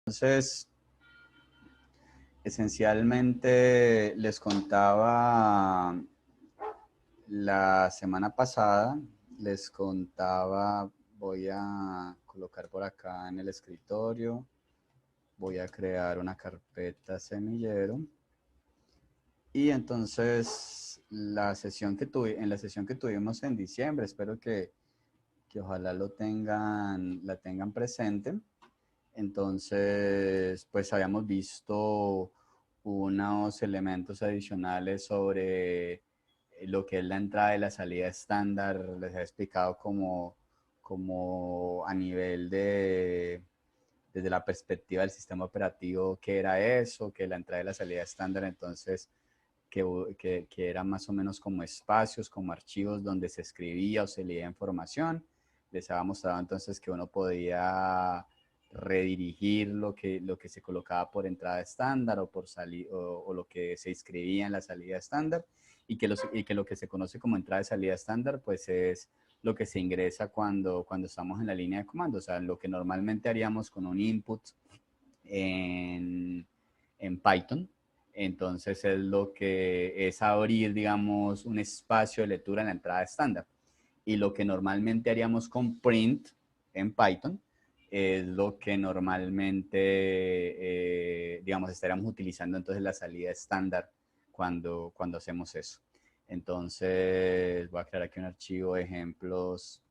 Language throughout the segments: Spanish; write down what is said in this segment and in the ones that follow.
Entonces, esencialmente les contaba la semana pasada, voy a colocar por acá en el escritorio, voy a crear una carpeta semillero y entonces en la sesión que tuvimos en diciembre, espero que ojalá la tengan presente. Entonces, pues habíamos visto unos elementos adicionales sobre lo que es la entrada y la salida estándar. Les he explicado como a nivel desde la perspectiva del sistema operativo, qué era eso, que la entrada y la salida estándar, entonces, que eran más o menos como espacios, como archivos donde se escribía o se leía información. Les había mostrado entonces que uno podía redirigir lo que se colocaba por entrada estándar o lo que se escribía en la salida estándar y que lo que se conoce como entrada y salida estándar pues es lo que se ingresa cuando estamos en la línea de comando, o sea, lo que normalmente haríamos con un input en Python. Entonces es lo que es abrir, digamos, un espacio de lectura en la entrada estándar. Y lo que normalmente haríamos con print en Python es lo que normalmente, digamos, estaríamos utilizando entonces la salida estándar cuando hacemos eso. Entonces voy a crear aquí un archivo de ejemplos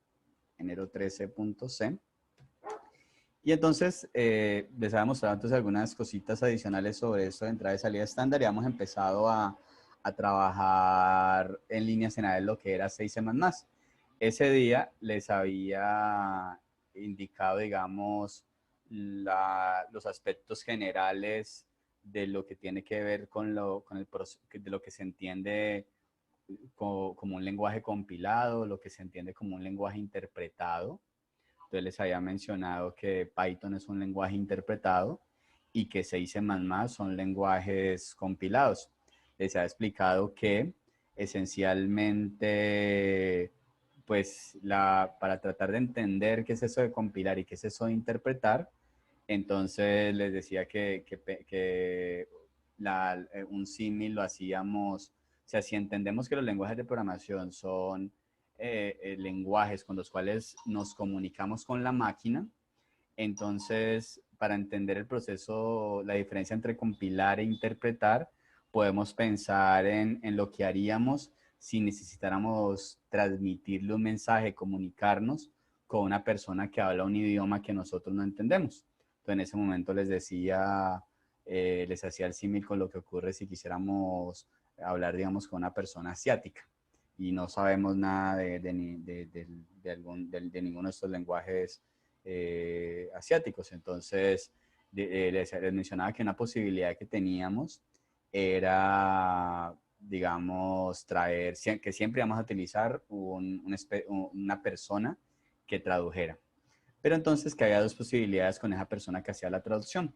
enero13.c. Y entonces les había mostrado entonces algunas cositas adicionales sobre esto de entrada y salida estándar y hemos empezado a trabajar en líneas generales lo que era 6 semanas. Ese día les había indicado, digamos, los aspectos generales de lo que tiene que ver de lo que se entiende como un lenguaje compilado, lo que se entiende como un lenguaje interpretado. Entonces les había mencionado que Python es un lenguaje interpretado y que C y C++ son lenguajes compilados. Les había explicado que esencialmente, pues para tratar de entender qué es eso de compilar y qué es eso de interpretar, entonces les decía que un símil lo hacíamos, o sea, si entendemos que los lenguajes de programación son lenguajes con los cuales nos comunicamos con la máquina, entonces para entender el proceso, la diferencia entre compilar e interpretar, podemos pensar en lo que haríamos si necesitáramos transmitirle un mensaje, comunicarnos con una persona que habla un idioma que nosotros no entendemos. Entonces en ese momento les hacía el símil con lo que ocurre si quisiéramos hablar, digamos, con una persona asiática y no sabemos nada de ninguno de estos lenguajes asiáticos. Entonces, les mencionaba que una posibilidad que teníamos era, digamos, que siempre íbamos a utilizar una persona que tradujera. Pero entonces que había dos posibilidades con esa persona que hacía la traducción.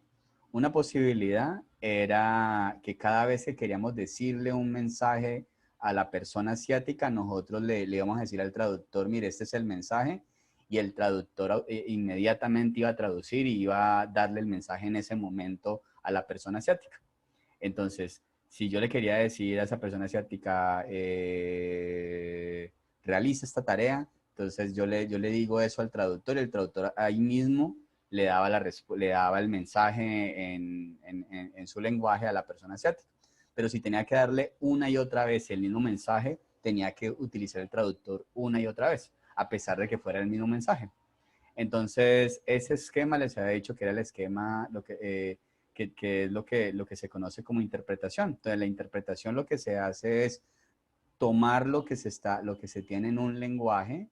Una posibilidad era que cada vez que queríamos decirle un mensaje a la persona asiática, nosotros le íbamos a decir al traductor, mire, este es el mensaje, y el traductor inmediatamente iba a traducir y iba a darle el mensaje en ese momento a la persona asiática. Entonces, si yo le quería decir a esa persona asiática, realiza esta tarea, entonces yo le digo eso al traductor y el traductor ahí mismo le daba el mensaje en su lenguaje a la persona asiática. Pero si tenía que darle una y otra vez el mismo mensaje, tenía que utilizar el traductor una y otra vez, a pesar de que fuera el mismo mensaje. Entonces, ese esquema les había dicho que era el esquema, que es lo que se conoce como interpretación. Entonces, la interpretación lo que se hace es tomar lo que se tiene en un lenguaje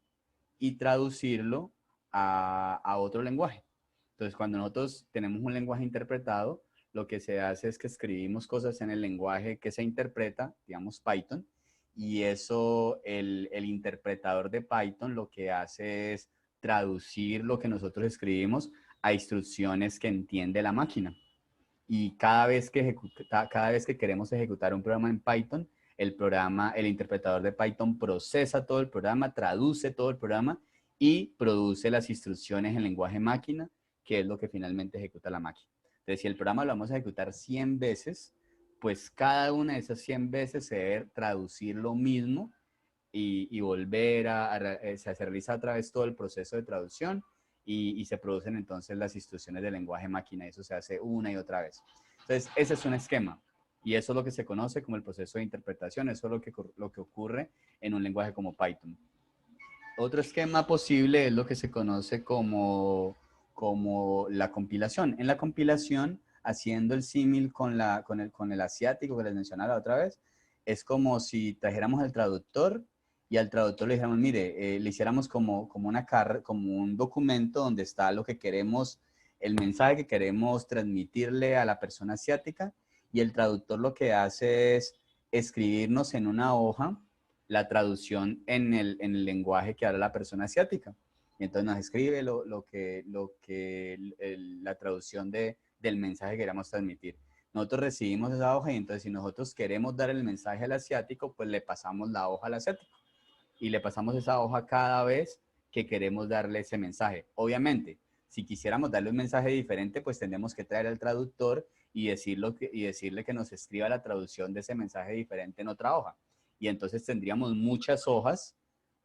y traducirlo a otro lenguaje. Entonces, cuando nosotros tenemos un lenguaje interpretado, lo que se hace es que escribimos cosas en el lenguaje que se interpreta, digamos Python, y eso el interpretador de Python lo que hace es traducir lo que nosotros escribimos a instrucciones que entiende la máquina. Y cada vez que queremos ejecutar un programa en Python, el interpretador de Python procesa todo el programa, traduce todo el programa y produce las instrucciones en lenguaje máquina, que es lo que finalmente ejecuta la máquina. Entonces, si el programa lo vamos a ejecutar 100 veces, pues cada una de esas 100 veces se debe traducir lo mismo y volver se realiza otra vez todo el proceso de traducción y se producen entonces las instrucciones de lenguaje máquina. Eso se hace una y otra vez. Entonces, ese es un esquema. Y eso es lo que se conoce como el proceso de interpretación. Eso es lo que ocurre en un lenguaje como Python. Otro esquema posible es lo que se conoce como la compilación. En la compilación, haciendo el símil con el asiático que les mencionaba la otra vez, es como si trajéramos el traductor y al traductor le dijéramos, mire, le hiciéramos como un documento donde está lo que queremos, el mensaje que queremos transmitirle a la persona asiática, y el traductor lo que hace es escribirnos en una hoja la traducción en el lenguaje que habla la persona asiática. Y entonces nos escribe la traducción del mensaje que queremos transmitir. Nosotros recibimos esa hoja y entonces si nosotros queremos dar el mensaje al asiático, pues le pasamos la hoja al asiático. Y le pasamos esa hoja cada vez que queremos darle ese mensaje. Obviamente, si quisiéramos darle un mensaje diferente, pues tendremos que traer al traductor y decirle que nos escriba la traducción de ese mensaje diferente en otra hoja. Y entonces tendríamos muchas hojas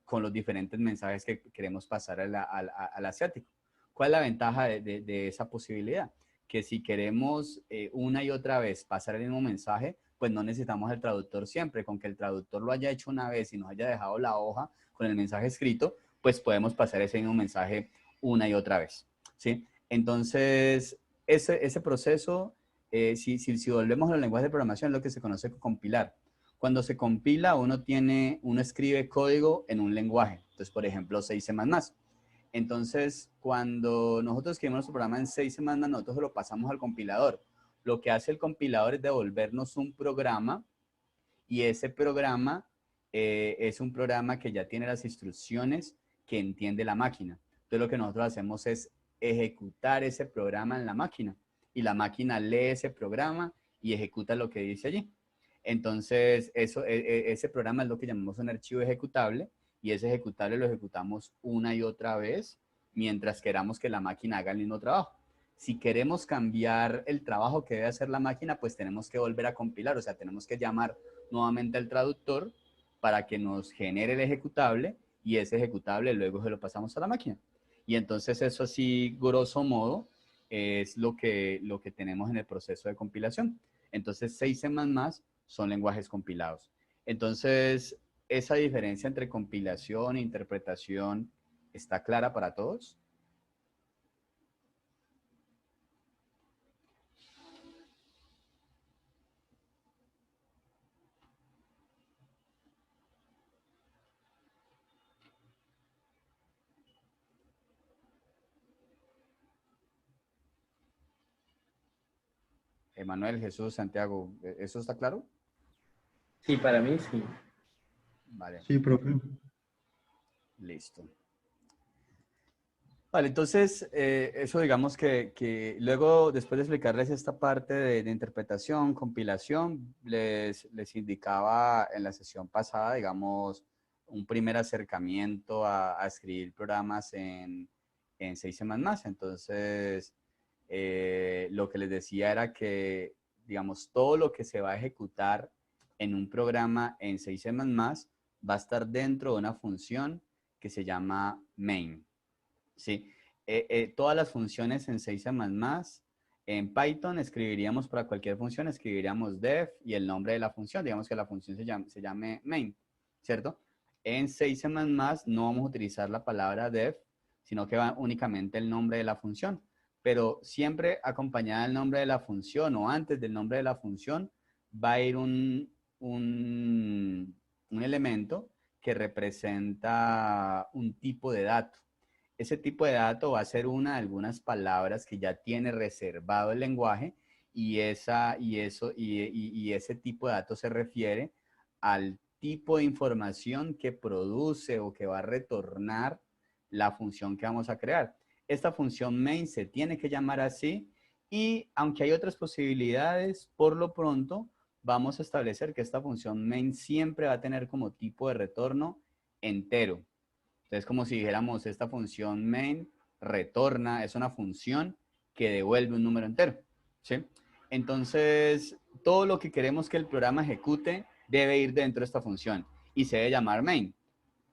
con los diferentes mensajes que queremos pasar al asiático. ¿Cuál es la ventaja de esa posibilidad? Que si queremos una y otra vez pasar el mismo mensaje, pues no necesitamos el traductor siempre. Con que el traductor lo haya hecho una vez y nos haya dejado la hoja con el mensaje escrito, pues podemos pasar ese mismo mensaje una y otra vez, ¿sí? Entonces, ese proceso, si volvemos al lenguaje de programación, es lo que se conoce como compilar. Cuando se compila, uno escribe código en un lenguaje. Entonces, por ejemplo, 6C++. Entonces, cuando nosotros escribimos nuestro programa en 6C++, nosotros lo pasamos al compilador. Lo que hace el compilador es devolvernos un programa y ese programa es un programa que ya tiene las instrucciones que entiende la máquina. Entonces, lo que nosotros hacemos es ejecutar ese programa en la máquina y la máquina lee ese programa y ejecuta lo que dice allí. Entonces, ese programa es lo que llamamos un archivo ejecutable y ese ejecutable lo ejecutamos una y otra vez mientras queramos que la máquina haga el mismo trabajo. Si queremos cambiar el trabajo que debe hacer la máquina, pues tenemos que volver a compilar, o sea, tenemos que llamar nuevamente al traductor para que nos genere el ejecutable y ese ejecutable luego se lo pasamos a la máquina. Y entonces eso así, grosso modo, es lo que tenemos en el proceso de compilación. Entonces 6C++ son lenguajes compilados. Entonces, esa diferencia entre compilación e interpretación está clara para todos. Emanuel, Jesús, Santiago, ¿eso está claro? Sí, para mí sí. Vale. Sí, profe. Listo. Vale, entonces, eso digamos que luego, después de explicarles esta parte de interpretación, compilación, les indicaba en la sesión pasada, digamos, un primer acercamiento a escribir programas en 6C++. Entonces, lo que les decía era que, digamos, todo lo que se va a ejecutar en un programa en 6C++ va a estar dentro de una función que se llama main. Sí, todas las funciones en 6C++, en Python escribiríamos para cualquier función, escribiríamos def y el nombre de la función, digamos que la función se llame main, ¿cierto? En 6C++ no vamos a utilizar la palabra def, sino que va únicamente el nombre de la función, pero siempre acompañada del nombre de la función o antes del nombre de la función va a ir un elemento que representa un tipo de dato. Ese tipo de dato va a ser una de algunas palabras que ya tiene reservado el lenguaje y ese tipo de dato se refiere al tipo de información que produce o que va a retornar la función que vamos a crear. Esta función main se tiene que llamar así y aunque hay otras posibilidades, por lo pronto vamos a establecer que esta función main siempre va a tener como tipo de retorno entero. Entonces, como si dijéramos, esta función main retorna, es una función que devuelve un número entero. ¿sí? Entonces, todo lo que queremos que el programa ejecute debe ir dentro de esta función y se debe llamar main.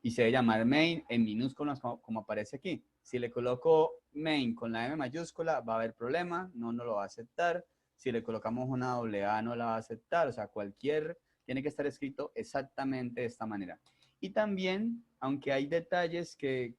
Y se debe llamar main en minúsculas como aparece aquí. Si le coloco main con la M mayúscula, va a haber problema, no lo va a aceptar. Si le colocamos una doble A, no la va a aceptar. O sea, tiene que estar escrito exactamente de esta manera. Y también, aunque hay detalles que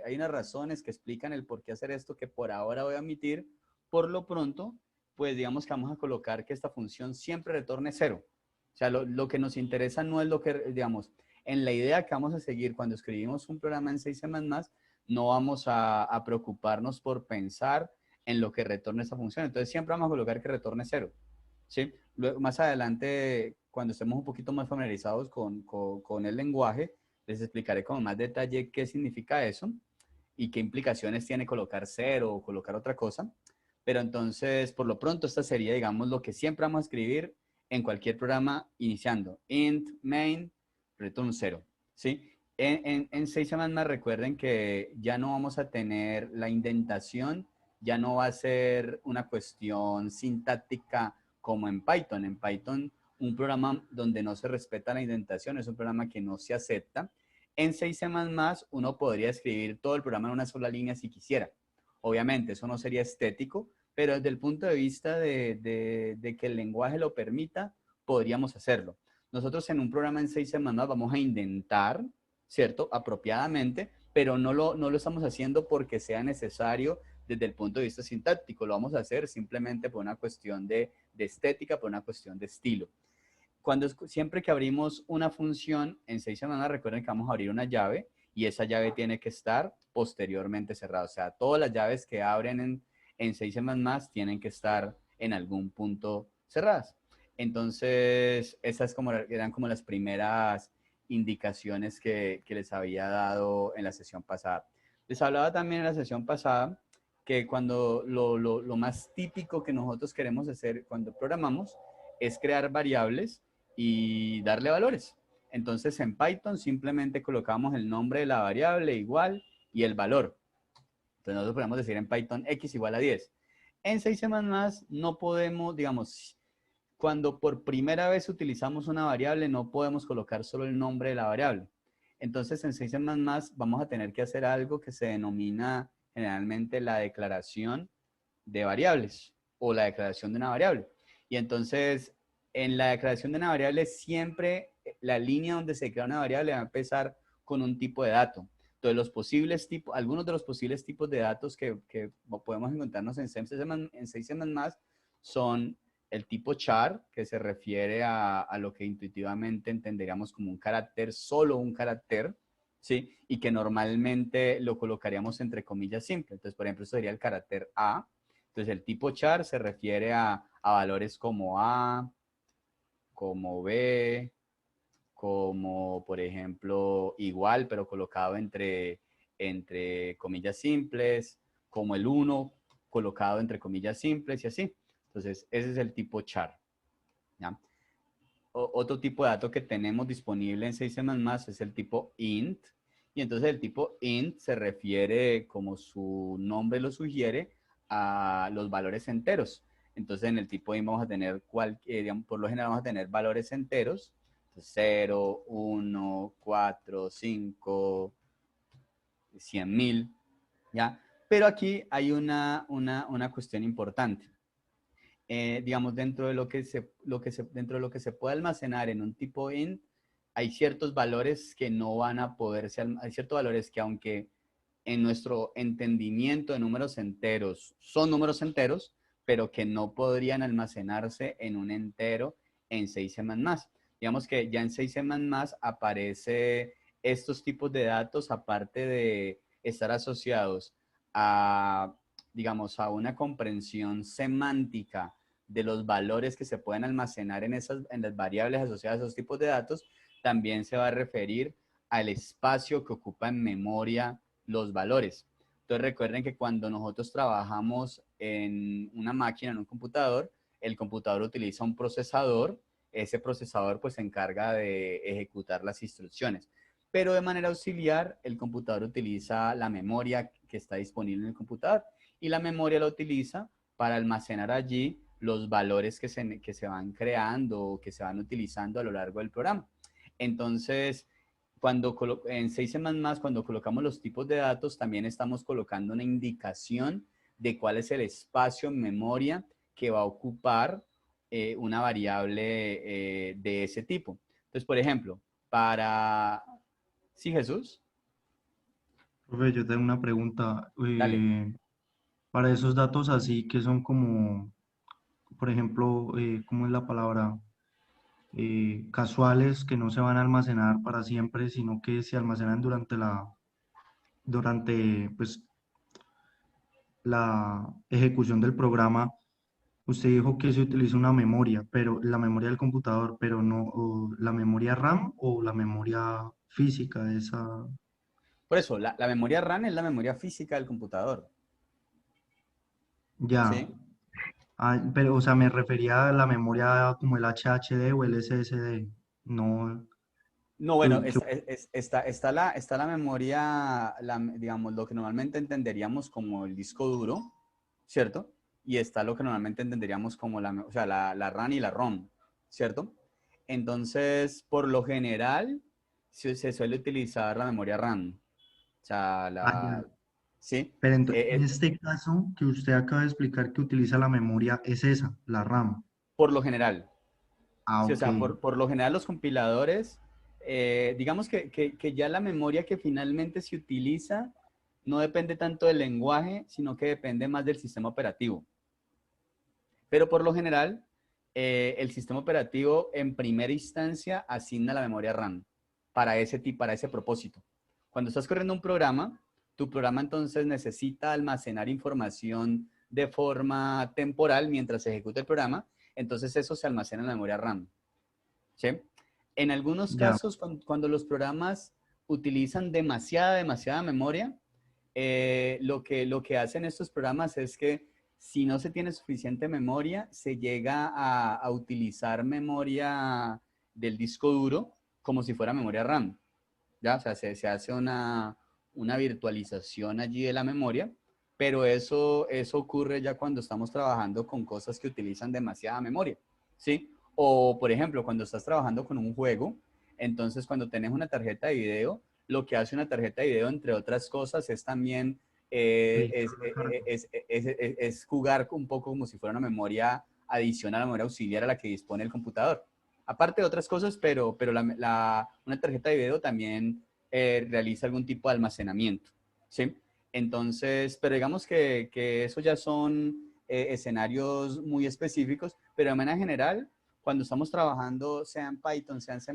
hay unas razones que explican el por qué hacer esto, que por ahora voy a omitir, por lo pronto, pues digamos que vamos a colocar que esta función siempre retorne cero. O sea, lo que nos interesa no es lo que, digamos, en la idea que vamos a seguir cuando escribimos un programa en 6C++, no vamos a preocuparnos por pensar en lo que retorne esa función. Entonces siempre vamos a colocar que retorne cero. ¿Sí? Luego, más adelante, cuando estemos un poquito más familiarizados con el lenguaje, les explicaré con más detalle qué significa eso y qué implicaciones tiene colocar cero o colocar otra cosa. Pero entonces, por lo pronto, esta sería, digamos, lo que siempre vamos a escribir en cualquier programa iniciando. Int, main, return 0. ¿Sí? En 6 semanas recuerden que ya no vamos a tener la indentación, ya no va a ser una cuestión sintáctica como en Python. En Python, un programa donde no se respeta la indentación es un programa que no se acepta. En 6 semanas uno podría escribir todo el programa en una sola línea si quisiera. Obviamente, eso no sería estético, pero desde el punto de vista de que el lenguaje lo permita, podríamos hacerlo. Nosotros en un programa en 6 semanas vamos a intentar, ¿cierto? Apropiadamente, pero no lo estamos haciendo porque sea necesario desde el punto de vista sintáctico. Lo vamos a hacer simplemente por una cuestión de estética, por una cuestión de estilo. Siempre que abrimos una función en 6 semanas, recuerden que vamos a abrir una llave y esa llave tiene que estar posteriormente cerrada. O sea, todas las llaves que abren en 6 semanas tienen que estar en algún punto cerradas. Entonces, esas eran como las primeras indicaciones que les había dado en la sesión pasada. Les hablaba también en la sesión pasada que cuando lo más típico que nosotros queremos hacer cuando programamos es crear variables y darle valores. Entonces en Python simplemente colocamos el nombre de la variable igual y el valor. Entonces nosotros podemos decir en Python x igual a 10. En 6 semanas no podemos, digamos, cuando por primera vez utilizamos una variable no podemos colocar solo el nombre de la variable. Entonces en 6 semanas vamos a tener que hacer algo que se denomina generalmente la declaración de variables o la declaración de una variable. Y entonces, en la declaración de una variable, siempre la línea donde se crea una variable va a empezar con un tipo de dato. Entonces, algunos de los posibles tipos de datos que podemos encontrarnos en 6 semanas son el tipo char, que se refiere a lo que intuitivamente entenderíamos como un carácter, solo un carácter, ¿sí? Y que normalmente lo colocaríamos entre comillas simple. Entonces, por ejemplo, eso sería el carácter A. Entonces, el tipo char se refiere a valores como A, como B, como, por ejemplo, igual, pero colocado entre comillas simples, como el 1 colocado entre comillas simples y así. Entonces, ese es el tipo char. ¿Ya? Otro tipo de dato que tenemos disponible en 6 más es el tipo int. Y entonces el tipo int se refiere, como su nombre lo sugiere, a los valores enteros. Entonces en el tipo int vamos a tener, digamos, por lo general vamos a tener valores enteros. 0, 1, 4, 5, 100.000, ¿ya? Pero aquí hay una cuestión importante. Digamos, dentro de lo que se puede almacenar en un tipo int, hay ciertos valores que no van a poderse, hay ciertos valores que aunque en nuestro entendimiento de números enteros son números enteros, pero que no podrían almacenarse en un entero en 6 más. Digamos que ya en 6 más aparece estos tipos de datos, aparte de estar asociados a, digamos, a una comprensión semántica de los valores que se pueden almacenar en las variables asociadas a esos tipos de datos, también se va a referir al espacio que ocupa en memoria los valores. Entonces recuerden que cuando nosotros trabajamos en una máquina, en un computador, el computador utiliza un procesador, ese procesador pues se encarga de ejecutar las instrucciones. Pero de manera auxiliar, el computador utiliza la memoria que está disponible en el computador y la memoria la utiliza para almacenar allí los valores que se van creando o que se van utilizando a lo largo del programa. Entonces, en 6 más, cuando colocamos los tipos de datos, también estamos colocando una indicación de cuál es el espacio en memoria que va a ocupar una variable de ese tipo. Entonces, por ejemplo, para... ¿Sí, Jesús? Profe, yo tengo una pregunta. Dale. Para esos datos así que son como, por ejemplo, ¿cómo es la palabra? Casuales que no se van a almacenar para siempre, sino que se almacenan durante pues, la ejecución del programa. Usted dijo que se utiliza una memoria, pero la memoria del computador, pero no o la memoria RAM o la memoria física de esa. Por eso, la memoria RAM es la memoria física del computador. Ya. ¿Sí? Pero, o sea, me refería a la memoria como el HDD o el SSD. No, No, bueno, que- está la memoria, digamos, lo que normalmente entenderíamos como el disco duro, ¿cierto? Y está lo que normalmente entenderíamos como o sea, la RAM y la ROM, ¿cierto? Entonces, por lo general, se suele utilizar la memoria RAM. O sea, ya. ¿sí? Pero Eh, en eh, este caso que usted acaba de explicar que utiliza la memoria, es esa, la RAM. por lo general. Ah, Sí, o ok. sea, por lo general los compiladores, digamos que ya la memoria que finalmente se utiliza no depende tanto del lenguaje, sino que depende más del sistema operativo. Pero por lo general, el sistema operativo en primera instancia asigna la memoria RAM para para ese propósito. Cuando estás corriendo un programa, tu programa entonces necesita almacenar información de forma temporal mientras se ejecuta el programa, entonces eso se almacena en la memoria RAM. ¿Sí? En algunos Ya, casos, cuando los programas utilizan demasiada memoria, lo que hacen estos programas es que si no se tiene suficiente memoria, se llega a utilizar memoria del disco duro como si fuera memoria RAM. ¿Ya? O sea, se hace una virtualización allí de la memoria, pero eso ocurre ya cuando estamos trabajando con cosas que utilizan demasiada memoria, ¿sí? O, por ejemplo, cuando estás trabajando con un juego, entonces cuando tenés una tarjeta de video, lo que hace una tarjeta de video, entre otras cosas, es también registrar la carga. es jugar un poco como si fuera una memoria adicional, a la memoria auxiliar a la que dispone el computador. Aparte de otras cosas, pero una tarjeta de video también realiza algún tipo de almacenamiento, ¿sí? Entonces, pero digamos que eso ya son escenarios muy específicos, pero de manera general, cuando estamos trabajando, sea en Python, sea en C++,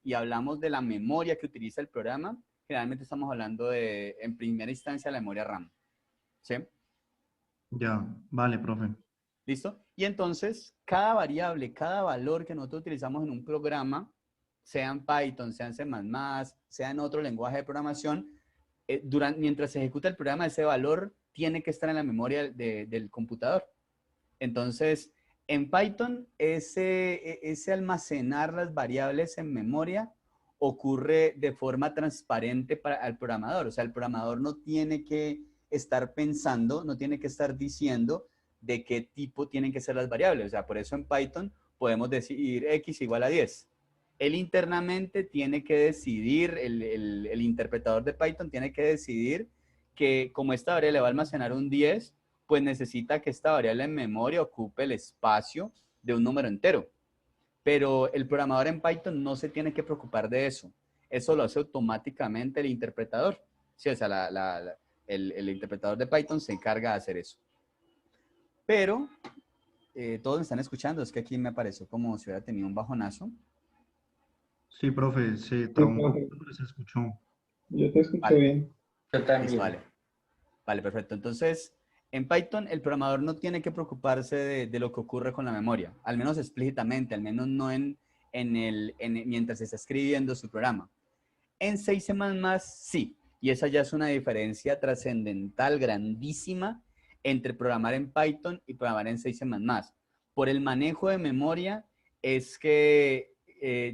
y hablamos de la memoria que utiliza el programa, generalmente estamos hablando de, en primera instancia, la memoria RAM, ¿sí? Ya, vale, profe. ¿Listo? Y entonces, cada variable, cada valor que nosotros utilizamos en un programa, sea en Python, sea en C++, sea en otro lenguaje de programación, mientras se ejecuta el programa, ese valor tiene que estar en la memoria del computador. Entonces, en Python, ese almacenar las variables en memoria ocurre de forma transparente para el programador. O sea, el programador no tiene que estar pensando, no tiene que estar diciendo de qué tipo tienen que ser las variables. O sea, por eso en Python podemos decir x igual a 10. Él internamente tiene que decidir, el interpretador de Python tiene que decidir que como esta variable le va a almacenar un 10, pues necesita que esta variable en memoria ocupe el espacio de un número entero. Pero el programador en Python no se tiene que preocupar de eso. Eso lo hace automáticamente el interpretador. Sí, o sea, el interpretador de Python se encarga de hacer eso. Pero todos me están escuchando, es que aquí me pareció como si hubiera tenido un bajonazo. Sí, profe, se Sí, trabó un profe, poquito, pero se escuchó. yo te escucho Vale, bien. Yo listo, también. vale. Vale, perfecto. Entonces, en Python el programador no tiene que preocuparse de lo que ocurre con la memoria, al menos explícitamente, al menos no mientras se está escribiendo su programa. En 6 semanas sí, y esa ya es una diferencia trascendental, grandísima, entre programar en Python y programar en 6 semanas. Por el manejo de memoria es que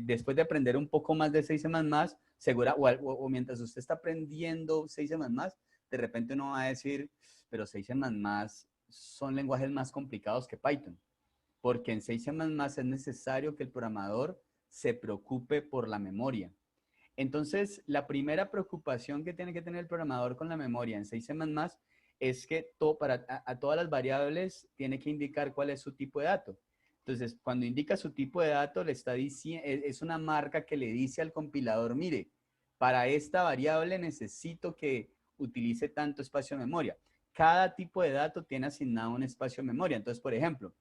después de aprender un poco más de 6 semanas, segura, o mientras usted está aprendiendo 6 semanas, de repente uno va a decir, pero 6 semanas son lenguajes más complicados que Python, porque en 6C++ es necesario que el programador se preocupe por la memoria. Entonces, la primera preocupación que tiene que tener el programador con la memoria en 6C++ es que a todas las variables tiene que indicar cuál es su tipo de dato. Entonces, cuando indica su tipo de dato, le está diciendo, es una marca que le dice al compilador, mire, para esta variable necesito que utilice tanto espacio de memoria. Cada tipo de dato tiene asignado un espacio de memoria. Entonces, por ejemplo,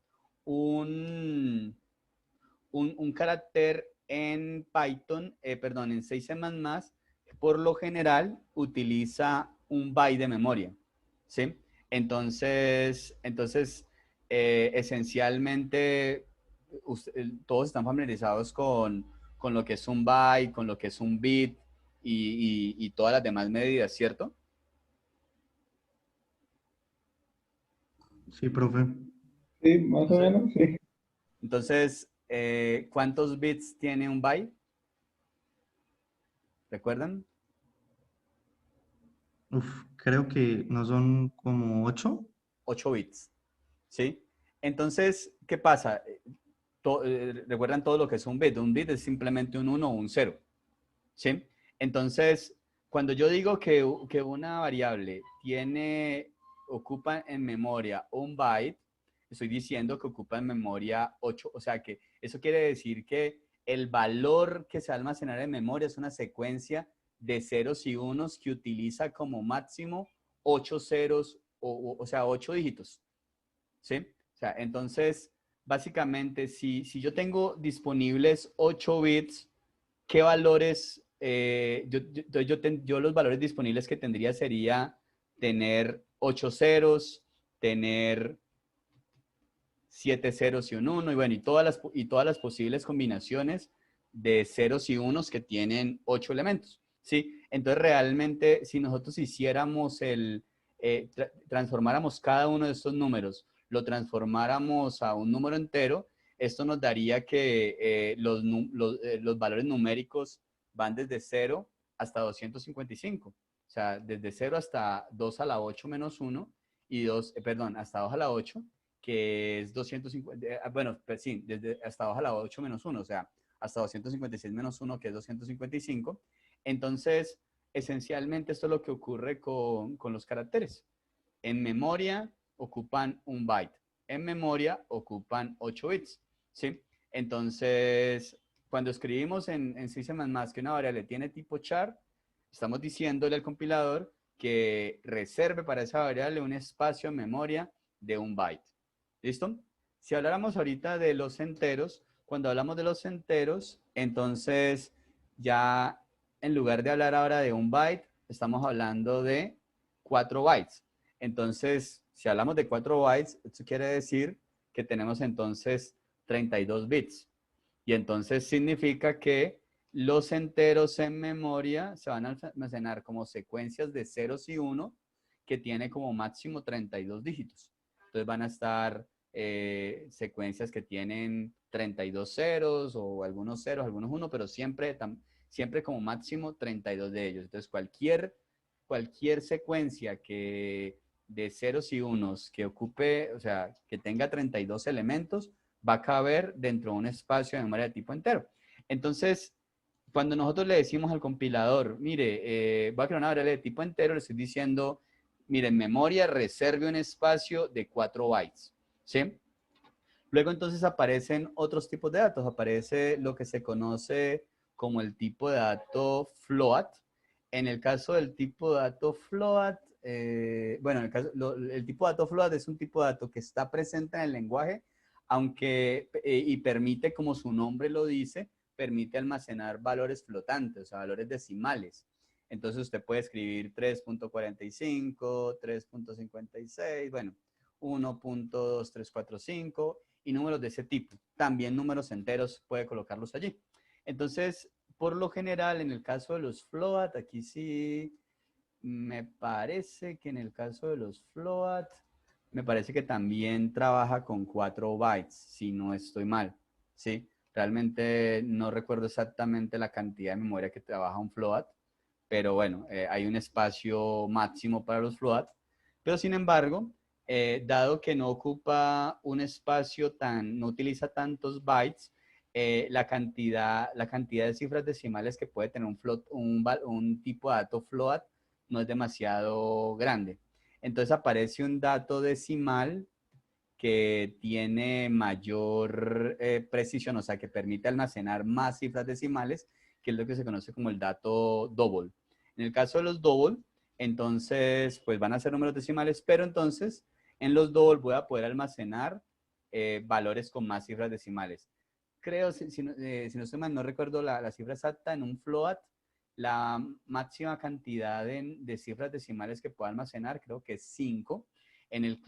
un carácter en Python, perdón, en 6C++, por lo general utiliza un byte de memoria, ¿sí? Entonces esencialmente, todos están familiarizados con lo que es un byte, con lo que es un bit y todas las demás medidas, ¿cierto? Sí, profe. Sí, más o menos, sí. Entonces, ¿cuántos bits tiene un byte? ¿Recuerdan? Uf, creo que no son como 8. 8 bits, ¿sí? Entonces, ¿qué pasa? ¿Recuerdan todo lo que es un bit? Un bit es simplemente un 1 o un 0, ¿sí? Entonces, cuando yo digo que una variable ocupa en memoria un byte, estoy diciendo que ocupa en memoria 8, o sea que eso quiere decir que el valor que se va a almacenar en memoria es una secuencia de ceros y unos que utiliza como máximo 8 ceros, o sea, 8 dígitos, ¿sí? O sea, entonces, básicamente, si yo tengo disponibles 8 bits, ¿qué valores? Yo los valores disponibles que tendría sería tener 8 ceros, tener 7 ceros y un 1, y bueno, y todas las posibles combinaciones de ceros y unos que tienen 8 elementos, ¿sí? Entonces, realmente, si nosotros hiciéramos transformáramos cada uno de estos números, lo transformáramos a un número entero, esto nos daría que los valores numéricos van desde 0 hasta 255. O sea, desde 0 hasta 2 a la 8 menos 1 perdón, hasta 2 a la 8, que es 250, bueno, pues sí, desde hasta 2 a la 8 menos 1, o sea, hasta 256 menos 1, que es 255. Entonces, esencialmente esto es lo que ocurre con los caracteres. En memoria ocupan un byte, en memoria ocupan 8 bits, ¿sí? Entonces, cuando escribimos en C++ que una variable tiene tipo char, estamos diciéndole al compilador que reserve para esa variable un espacio en memoria de un byte. ¿Listo? Si habláramos ahorita de los enteros, cuando hablamos de los enteros, entonces ya en lugar de hablar ahora de un byte, estamos hablando de 4 bytes. Entonces, si hablamos de 4 bytes, esto quiere decir que tenemos entonces 32 bits. Y entonces significa que los enteros en memoria se van a almacenar como secuencias de ceros y 1 que tiene como máximo 32 dígitos. Entonces van a estar secuencias que tienen 32 ceros o algunos ceros, algunos 1, pero siempre como máximo 32 de ellos. Entonces cualquier secuencia de ceros y unos que ocupe, o sea, que tenga 32 elementos, va a caber dentro de un espacio de memoria de tipo entero. Entonces, cuando nosotros le decimos al compilador, mire, voy a crear una variable de tipo entero, le estoy diciendo, mire, en memoria reserve un espacio de 4 bytes, ¿sí? Luego entonces aparecen otros tipos de datos, aparece lo que se conoce como el tipo de dato float. En el caso del tipo de dato float, bueno, el tipo de dato float es un tipo de dato que está presente en el lenguaje, aunque, y permite, como su nombre lo dice, permite almacenar valores flotantes, o sea, valores decimales. Entonces usted puede escribir 3.45, 3.56, bueno, 1.2345 y números de ese tipo. También números enteros puede colocarlos allí. Entonces, por lo general, en el caso de los float, aquí sí me parece que en el caso de los float, me parece que también trabaja con 4 bytes, si no estoy mal, ¿sí? Realmente no recuerdo exactamente la cantidad de memoria que trabaja un float, pero bueno, hay un espacio máximo para los float, pero sin embargo, dado que no ocupa un espacio no utiliza tantos bytes, la cantidad de cifras decimales que puede tener un tipo de dato float no es demasiado grande. Entonces aparece un dato decimal que tiene mayor precisión, o sea, que permite almacenar más cifras decimales, que es lo que se conoce como el dato double. En el caso de los double, entonces, pues van a ser números decimales, pero entonces en los double voy a poder almacenar valores con más cifras decimales. Creo, si no estoy mal, no recuerdo la cifra exacta, en un float, la máxima cantidad de cifras decimales que puedo almacenar creo que es 5. En el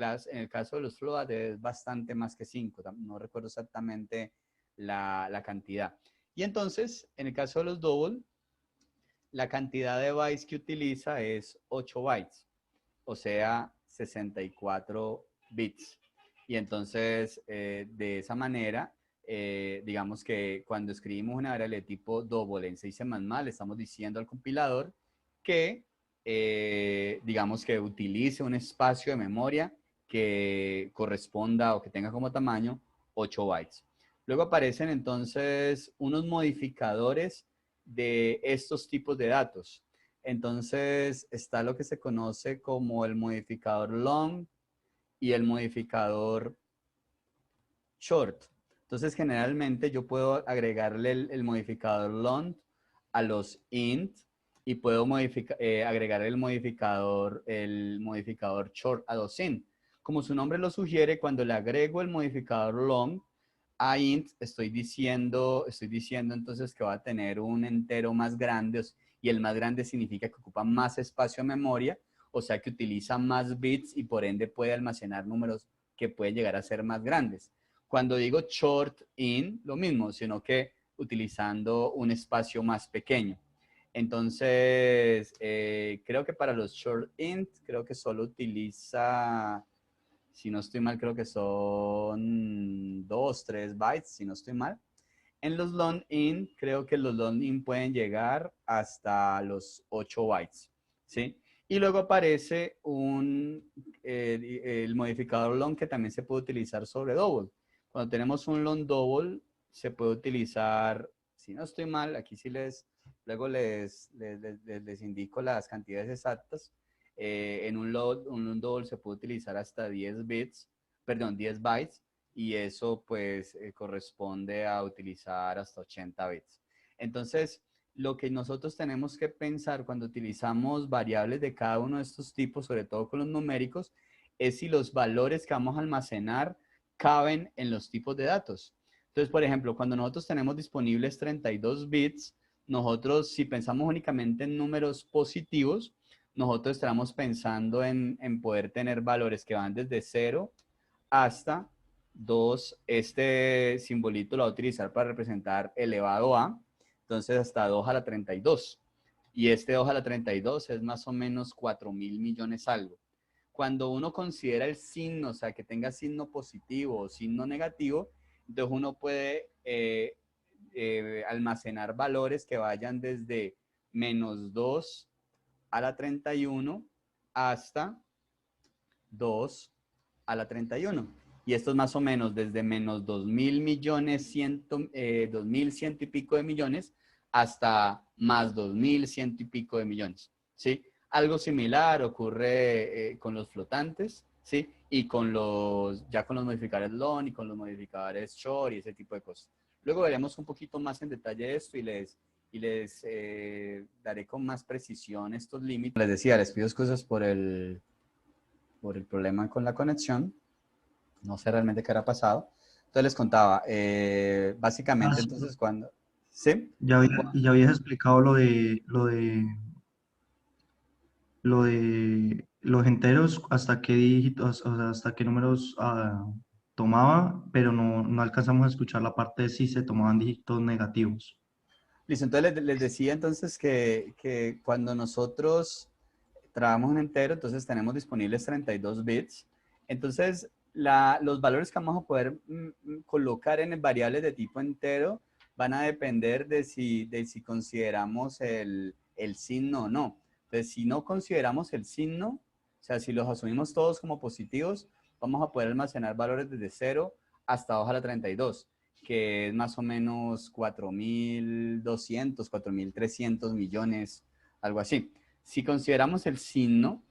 caso de los float es bastante más que 5. No recuerdo exactamente la cantidad. Y entonces, en el caso de los double, la cantidad de bytes que utiliza es 8 bytes, o sea, 64 bits. Y entonces, de esa manera, digamos que cuando escribimos una variable de tipo double en 6C++, le estamos diciendo al compilador que, digamos que utilice un espacio de memoria que corresponda o que tenga como tamaño 8 bytes. Luego aparecen entonces unos modificadores de estos tipos de datos. Entonces está lo que se conoce como el modificador long y el modificador short. Entonces generalmente yo puedo agregarle el modificador long a los int y puedo agregar el modificador short a los int. Como su nombre lo sugiere, cuando le agrego el modificador long a int, estoy diciendo entonces que va a tener un entero más grande, y el más grande significa que ocupa más espacio en memoria, o sea que utiliza más bits y por ende puede almacenar números que pueden llegar a ser más grandes. Cuando digo short in, lo mismo, sino que utilizando un espacio más pequeño. Entonces, creo que para los short int, creo que solo utiliza, si no estoy mal, creo que son 2, 3 bytes, si no estoy mal. En los long int, creo que los long int pueden llegar hasta los 8 bytes, ¿sí? Y luego aparece el modificador long que también se puede utilizar sobre double. Cuando tenemos un long double, se puede utilizar, si no estoy mal, aquí sí luego les indico las cantidades exactas. En un long double se puede utilizar hasta 10 bits, perdón, 10 bytes, y eso pues corresponde a utilizar hasta 80 bits. Entonces, lo que nosotros tenemos que pensar cuando utilizamos variables de cada uno de estos tipos, sobre todo con los numéricos, es si los valores que vamos a almacenar caben en los tipos de datos. Entonces, por ejemplo, cuando nosotros tenemos disponibles 32 bits, nosotros, si pensamos únicamente en números positivos, nosotros estamos pensando en poder tener valores que van desde 0 hasta 2. Este simbolito lo va a utilizar para representar elevado a, entonces hasta 2 a la 32. Y este 2 a la 32 es más o menos 4.000 millones algo. Cuando uno considera el signo, o sea, que tenga signo positivo o signo negativo, entonces uno puede almacenar valores que vayan desde menos 2 a la 31 hasta 2 a la 31. Y esto es más o menos desde menos 2.000 millones, 2.100 y pico de millones, hasta más 2.100 y pico de millones, ¿sí? Algo similar ocurre con los flotantes, ¿sí? Y ya con los modificadores long y con los modificadores short y ese tipo de cosas. Luego veremos un poquito más en detalle esto y les daré con más precisión estos límites. Les decía, les pido excusas por el problema con la conexión. No sé realmente qué habrá pasado. Entonces les contaba, básicamente Sí, entonces cuando... ¿Sí? ya habías explicado lo de los enteros, hasta qué dígitos, o sea, hasta qué números tomaba, pero no alcanzamos a escuchar la parte de si se tomaban dígitos negativos. Listo, entonces les decía entonces que cuando nosotros trabajamos un entero, entonces tenemos disponibles 32 bits. Entonces, los valores que vamos a poder colocar en variables de tipo entero van a depender de si consideramos el signo o no. Entonces, si no consideramos el signo, o sea, si los asumimos todos como positivos, vamos a poder almacenar valores desde 0 hasta 2 a la 32, que es más o menos 4.200, 4.300 millones, algo así. Si consideramos el signo,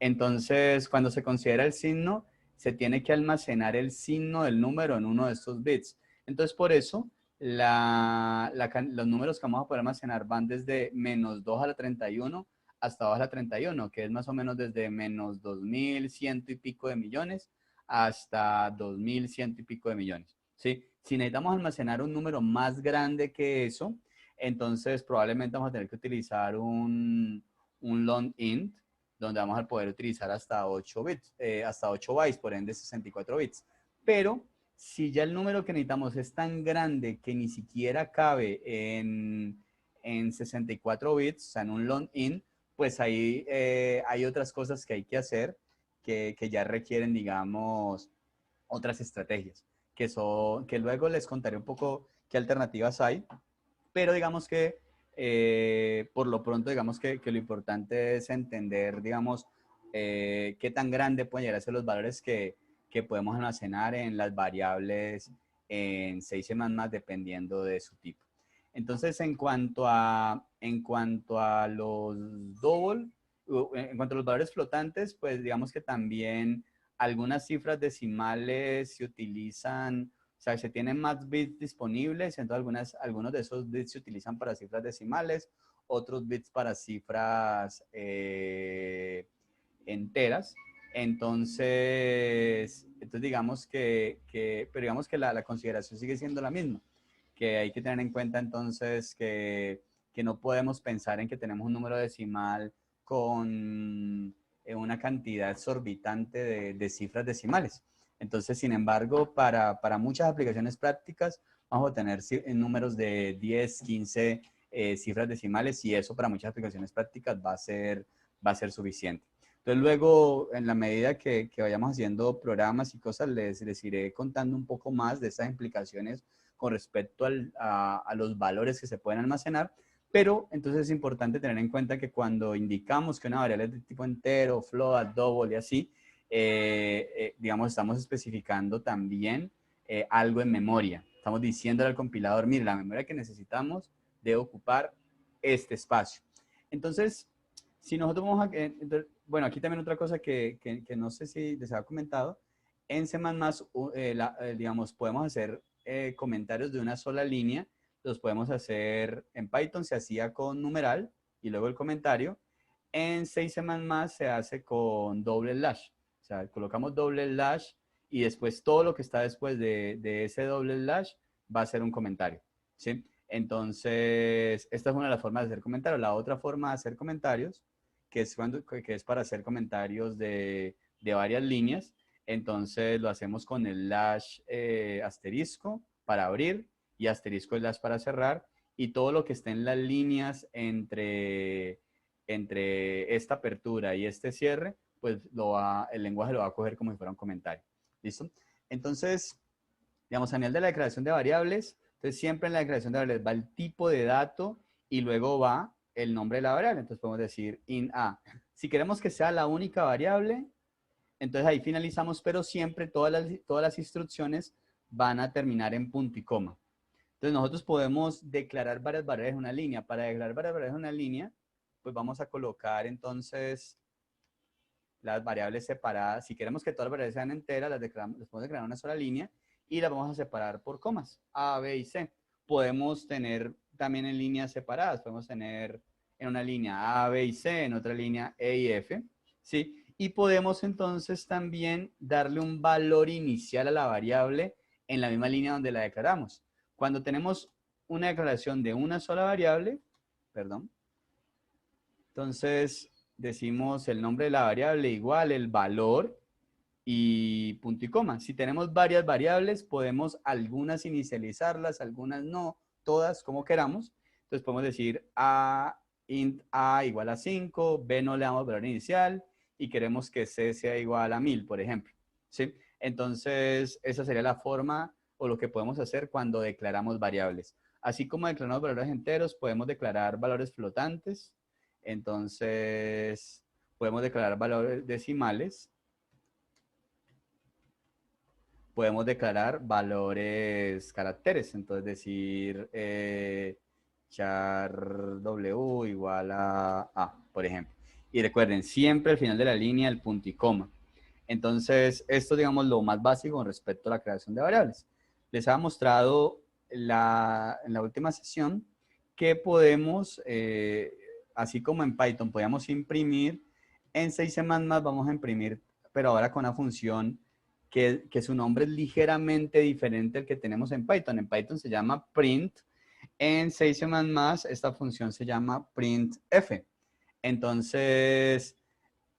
entonces cuando se considera el signo, se tiene que almacenar el signo del número en uno de estos bits. Entonces, por eso, los números que vamos a poder almacenar van desde menos 2 a la 31 hasta 2 a la 31, que es más o menos desde menos 2.100 y pico de millones hasta 2.100 y pico de millones. ¿Sí? Si necesitamos almacenar un número más grande que eso, entonces probablemente vamos a tener que utilizar un long int, donde vamos a poder utilizar hasta 8 bits, hasta 8 bytes, por ende 64 bits. Pero si ya el número que necesitamos es tan grande que ni siquiera cabe en 64 bits, o sea, en un long int, pues ahí hay otras cosas que hay que hacer que ya requieren, digamos, otras estrategias, que luego les contaré un poco qué alternativas hay, pero digamos que por lo pronto, digamos que lo importante es entender, digamos, qué tan grande pueden llegar a ser los valores que podemos almacenar en las variables en 6 más dependiendo de su tipo. Entonces, en cuanto a los double, en cuanto a los valores flotantes, pues digamos que también algunas cifras decimales se utilizan, o sea, se tienen más bits disponibles, entonces algunos de esos bits se utilizan para cifras decimales, otros bits para cifras enteras. Entonces digamos pero digamos que la consideración sigue siendo la misma, que hay que tener en cuenta entonces que no podemos pensar en que tenemos un número decimal con una cantidad exorbitante de cifras decimales. Entonces, sin embargo, para muchas aplicaciones prácticas vamos a tener números de 10, 15 cifras decimales y eso para muchas aplicaciones prácticas va a ser suficiente. Entonces, luego, en la medida que vayamos haciendo programas y cosas, les iré contando un poco más de esas implicaciones con respecto a los valores que se pueden almacenar, pero entonces es importante tener en cuenta que cuando indicamos que una variable es de tipo entero, float, double y así, digamos, estamos especificando también algo en memoria. Estamos diciéndole al compilador, mire, la memoria que necesitamos debe ocupar este espacio. Entonces, si nosotros vamos a... bueno, aquí también otra cosa que no sé si les había comentado, en C++, digamos, podemos hacer comentarios de una sola línea, los podemos hacer en Python, se hacía con numeral y luego el comentario. En 6 se hace con doble slash. O sea, colocamos doble slash y después todo lo que está después de ese doble slash va a ser un comentario. ¿Sí? Entonces, esta es una de las formas de hacer comentarios. La otra forma de hacer comentarios, que es para hacer comentarios de varias líneas, entonces lo hacemos con el slash asterisco para abrir y asterisco slash para cerrar, y todo lo que esté en las líneas entre esta apertura y este cierre, pues el lenguaje lo va a coger como si fuera un comentario. ¿Listo? Entonces, digamos, a nivel de la declaración de variables, entonces siempre en la declaración de variables va el tipo de dato y luego va el nombre de la variable. Entonces podemos decir int a. Si queremos que sea la única variable, entonces ahí finalizamos, pero siempre todas las instrucciones van a terminar en punto y coma. Entonces nosotros podemos declarar varias variables en una línea. Para declarar varias variables en una línea, pues vamos a colocar entonces las variables separadas. Si queremos que todas las variables sean enteras, las podemos declarar en una sola línea y las vamos a separar por comas, A, B y C. Podemos tener también en líneas separadas. Podemos tener en una línea A, B y C, en otra línea E y F, ¿sí? Y podemos entonces también darle un valor inicial a la variable en la misma línea donde la declaramos. Cuando tenemos una declaración de una sola variable, perdón, entonces decimos el nombre de la variable igual el valor y punto y coma. Si tenemos varias variables, podemos algunas inicializarlas, algunas no, todas como queramos. Entonces podemos decir int a igual a 5, b no le damos valor inicial y queremos que c sea igual a 1000, por ejemplo. ¿Sí? Entonces esa sería la forma o lo que podemos hacer cuando declaramos variables. Así como declaramos valores enteros, podemos declarar valores flotantes. Entonces Podemos declarar valores decimales. Podemos declarar valores caracteres. Entonces decir char W igual a, por ejemplo. Y recuerden, siempre al final de la línea el punto y coma. Entonces, esto es, digamos, lo más básico con respecto a la creación de variables. Les había mostrado en la última sesión que podemos, así como en Python podíamos imprimir, en 6C++ vamos a imprimir, pero ahora con una función que su nombre es ligeramente diferente al que tenemos en Python. En Python se llama print, en 6C++ esta función se llama printf. Entonces,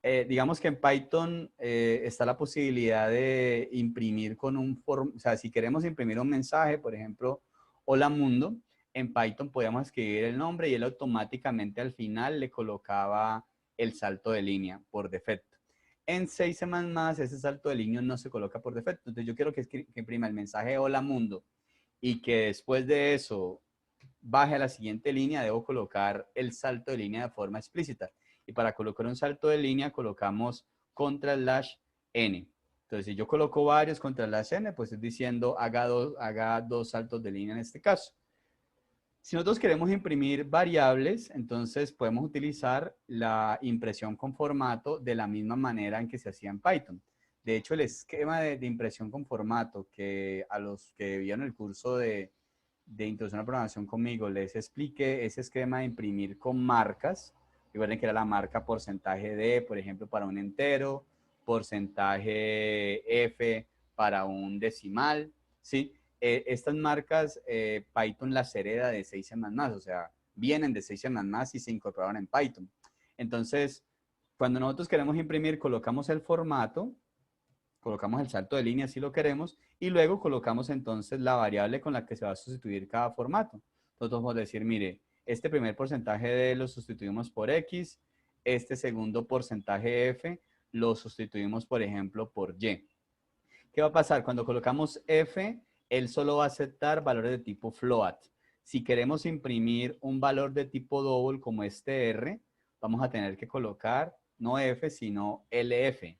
digamos que en Python está la posibilidad de imprimir con o sea, si queremos imprimir un mensaje, por ejemplo, hola mundo, en Python podíamos escribir el nombre y él automáticamente al final le colocaba el salto de línea por defecto. En 6C++ ese salto de línea no se coloca por defecto. Entonces yo quiero que imprima el mensaje hola mundo y que después de eso baje a la siguiente línea, debo colocar el salto de línea de forma explícita. Y para colocar un salto de línea colocamos /n. Entonces, si yo coloco varios /n, pues es diciendo haga dos saltos de línea en este caso. Si nosotros queremos imprimir variables, entonces podemos utilizar la impresión con formato de la misma manera en que se hacía en Python. De hecho, el esquema de impresión con formato que a los que vieron el curso de introducción a la programación conmigo les expliqué ese esquema de imprimir con marcas. Recuerden que era la marca porcentaje D, por ejemplo, para un entero, porcentaje F para un decimal, ¿sí? Estas marcas Python las hereda de 6C++, o sea, vienen de 6C++ y se incorporaron en Python. Entonces, cuando nosotros queremos imprimir, colocamos el formato, colocamos el salto de línea si lo queremos, y luego colocamos entonces la variable con la que se va a sustituir cada formato. Nosotros vamos a decir, mire, este primer porcentaje de lo sustituimos por X, este segundo porcentaje F lo sustituimos, por ejemplo, por Y. ¿Qué va a pasar? Cuando colocamos F, él solo va a aceptar valores de tipo float. Si queremos imprimir un valor de tipo double como este R, vamos a tener que colocar no F, sino LF.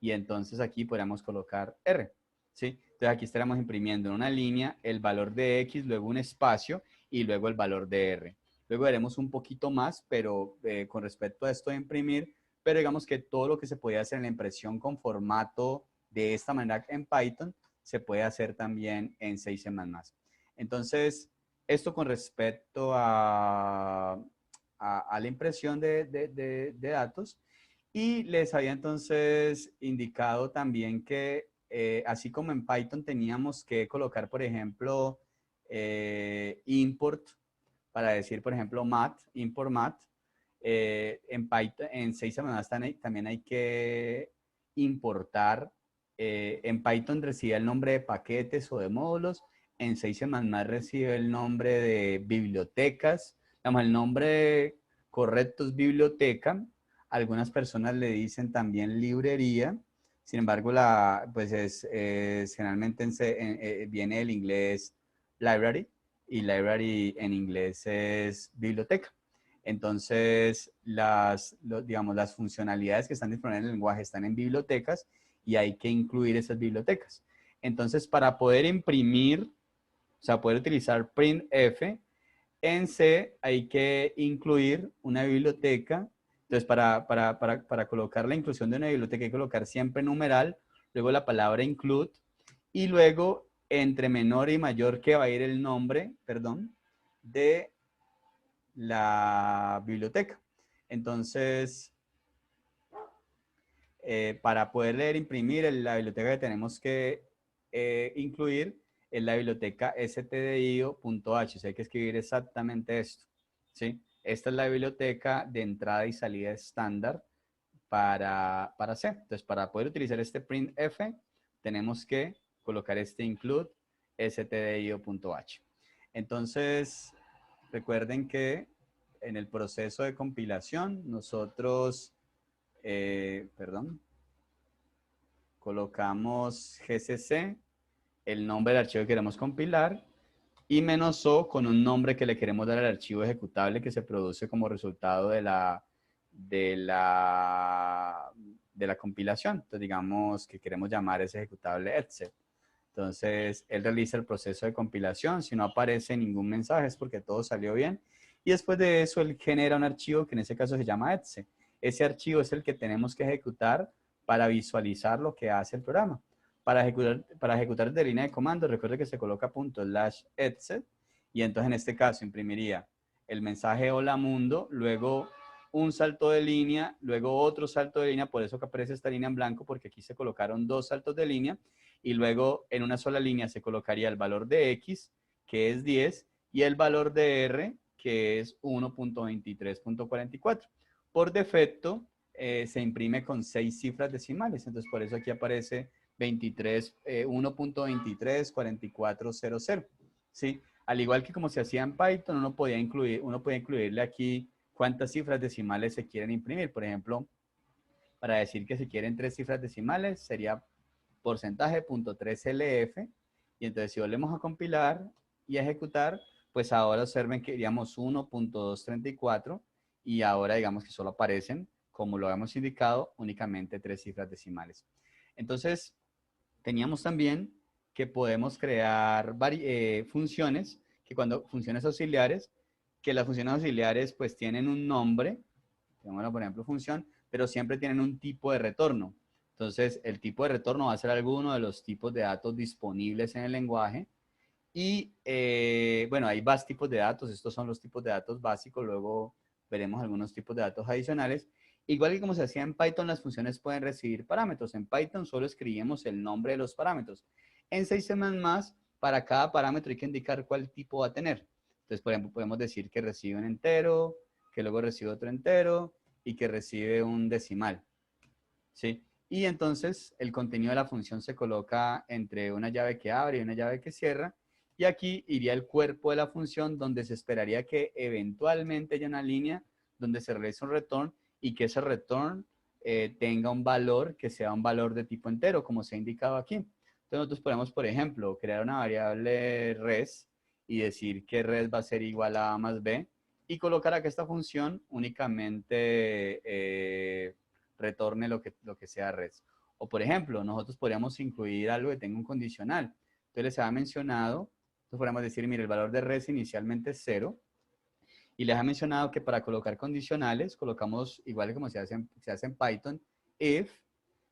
Y entonces aquí podríamos colocar R, ¿sí? Entonces aquí estaremos imprimiendo en una línea el valor de X, luego un espacio y luego el valor de R. Luego veremos un poquito más, pero con respecto a esto de imprimir, pero digamos que todo lo que se podía hacer en la impresión con formato de esta manera en Python, se puede hacer también en 6C++. Entonces, esto con respecto a la impresión de datos. Y les había entonces indicado también que así como en Python teníamos que colocar, por ejemplo, import para decir, por ejemplo, mat, import mat, en Python, en 6 semanas también hay que importar. En Python recibe el nombre de paquetes o de módulos. En 6 semanas recibe el nombre de bibliotecas. Digamos, el nombre correcto es biblioteca. Algunas personas le dicen también librería. Sin embargo, pues generalmente viene del inglés library y library en inglés es biblioteca. Entonces, digamos, las funcionalidades que están disponibles en el lenguaje están en bibliotecas y hay que incluir esas bibliotecas. Entonces, para poder imprimir, o sea, poder utilizar printf, en C hay que incluir una biblioteca. Entonces, para colocar la inclusión de una biblioteca hay que colocar siempre numeral, luego la palabra include y luego entre menor y mayor que va a ir el nombre, perdón, de la biblioteca. Entonces, para poder leer e imprimir la biblioteca que tenemos que incluir es la biblioteca stdio.h. O sea, hay que escribir exactamente esto, ¿sí? Esta es la biblioteca de entrada y salida estándar para C. Entonces, para poder utilizar este printf, tenemos que colocar este include stdio.h. Entonces, recuerden que en el proceso de compilación nosotros, colocamos gcc, el nombre del archivo que queremos compilar, y -o con un nombre que le queremos dar al archivo ejecutable que se produce como resultado de de la compilación. Entonces, digamos que queremos llamar ese ejecutable etc. Entonces, él realiza el proceso de compilación. Si no aparece ningún mensaje es porque todo salió bien. Y después de eso, él genera un archivo que en ese caso se llama etc. Ese archivo es el que tenemos que ejecutar para visualizar lo que hace el programa. Para ejecutar de línea de comando, recuerde que se coloca ./etc. Y entonces, en este caso, imprimiría el mensaje hola mundo, luego un salto de línea, luego otro salto de línea, por eso que aparece esta línea en blanco, porque aquí se colocaron dos saltos de línea, y luego en una sola línea se colocaría el valor de X, que es 10, y el valor de R, que es 1.23.44. Por defecto, se imprime con 6 cifras decimales, entonces por eso aquí aparece 1.234400, ¿sí? Al igual que como se hacía en Python, uno podía incluirle aquí cuántas cifras decimales se quieren imprimir. Por ejemplo, para decir que se quieren 3 cifras decimales, sería porcentaje.3LF. Y entonces si volvemos a compilar y a ejecutar, pues ahora observen que iríamos 1.234 y ahora digamos que solo aparecen, como lo habíamos indicado, únicamente 3 cifras decimales. Entonces, teníamos también que podemos crear funciones, funciones auxiliares, que las funciones auxiliares pues tienen un nombre, tenemos por ejemplo función, pero siempre tienen un tipo de retorno. Entonces, el tipo de retorno va a ser alguno de los tipos de datos disponibles en el lenguaje. Y bueno, hay más tipos de datos, estos son los tipos de datos básicos, luego veremos algunos tipos de datos adicionales. Igual que como se hacía en Python, las funciones pueden recibir parámetros. En Python solo escribimos el nombre de los parámetros. En 6C++, para cada parámetro hay que indicar cuál tipo va a tener. Entonces, por ejemplo, podemos decir que recibe un entero, que luego recibe otro entero y que recibe un decimal, ¿sí? Y entonces el contenido de la función se coloca entre una llave que abre y una llave que cierra. Y aquí iría el cuerpo de la función donde se esperaría que eventualmente haya una línea donde se realice un return y que ese return tenga un valor que sea un valor de tipo entero, como se ha indicado aquí. Entonces nosotros podemos, por ejemplo, crear una variable res y decir que res va a ser igual a A más B y colocar acá esta función únicamente retorne lo que sea res. O por ejemplo, nosotros podríamos incluir algo que tenga un condicional. Entonces les había mencionado, entonces podríamos decir, mire, el valor de res inicialmente es 0. Y les ha mencionado que para colocar condicionales, colocamos, igual como se hace en Python, if,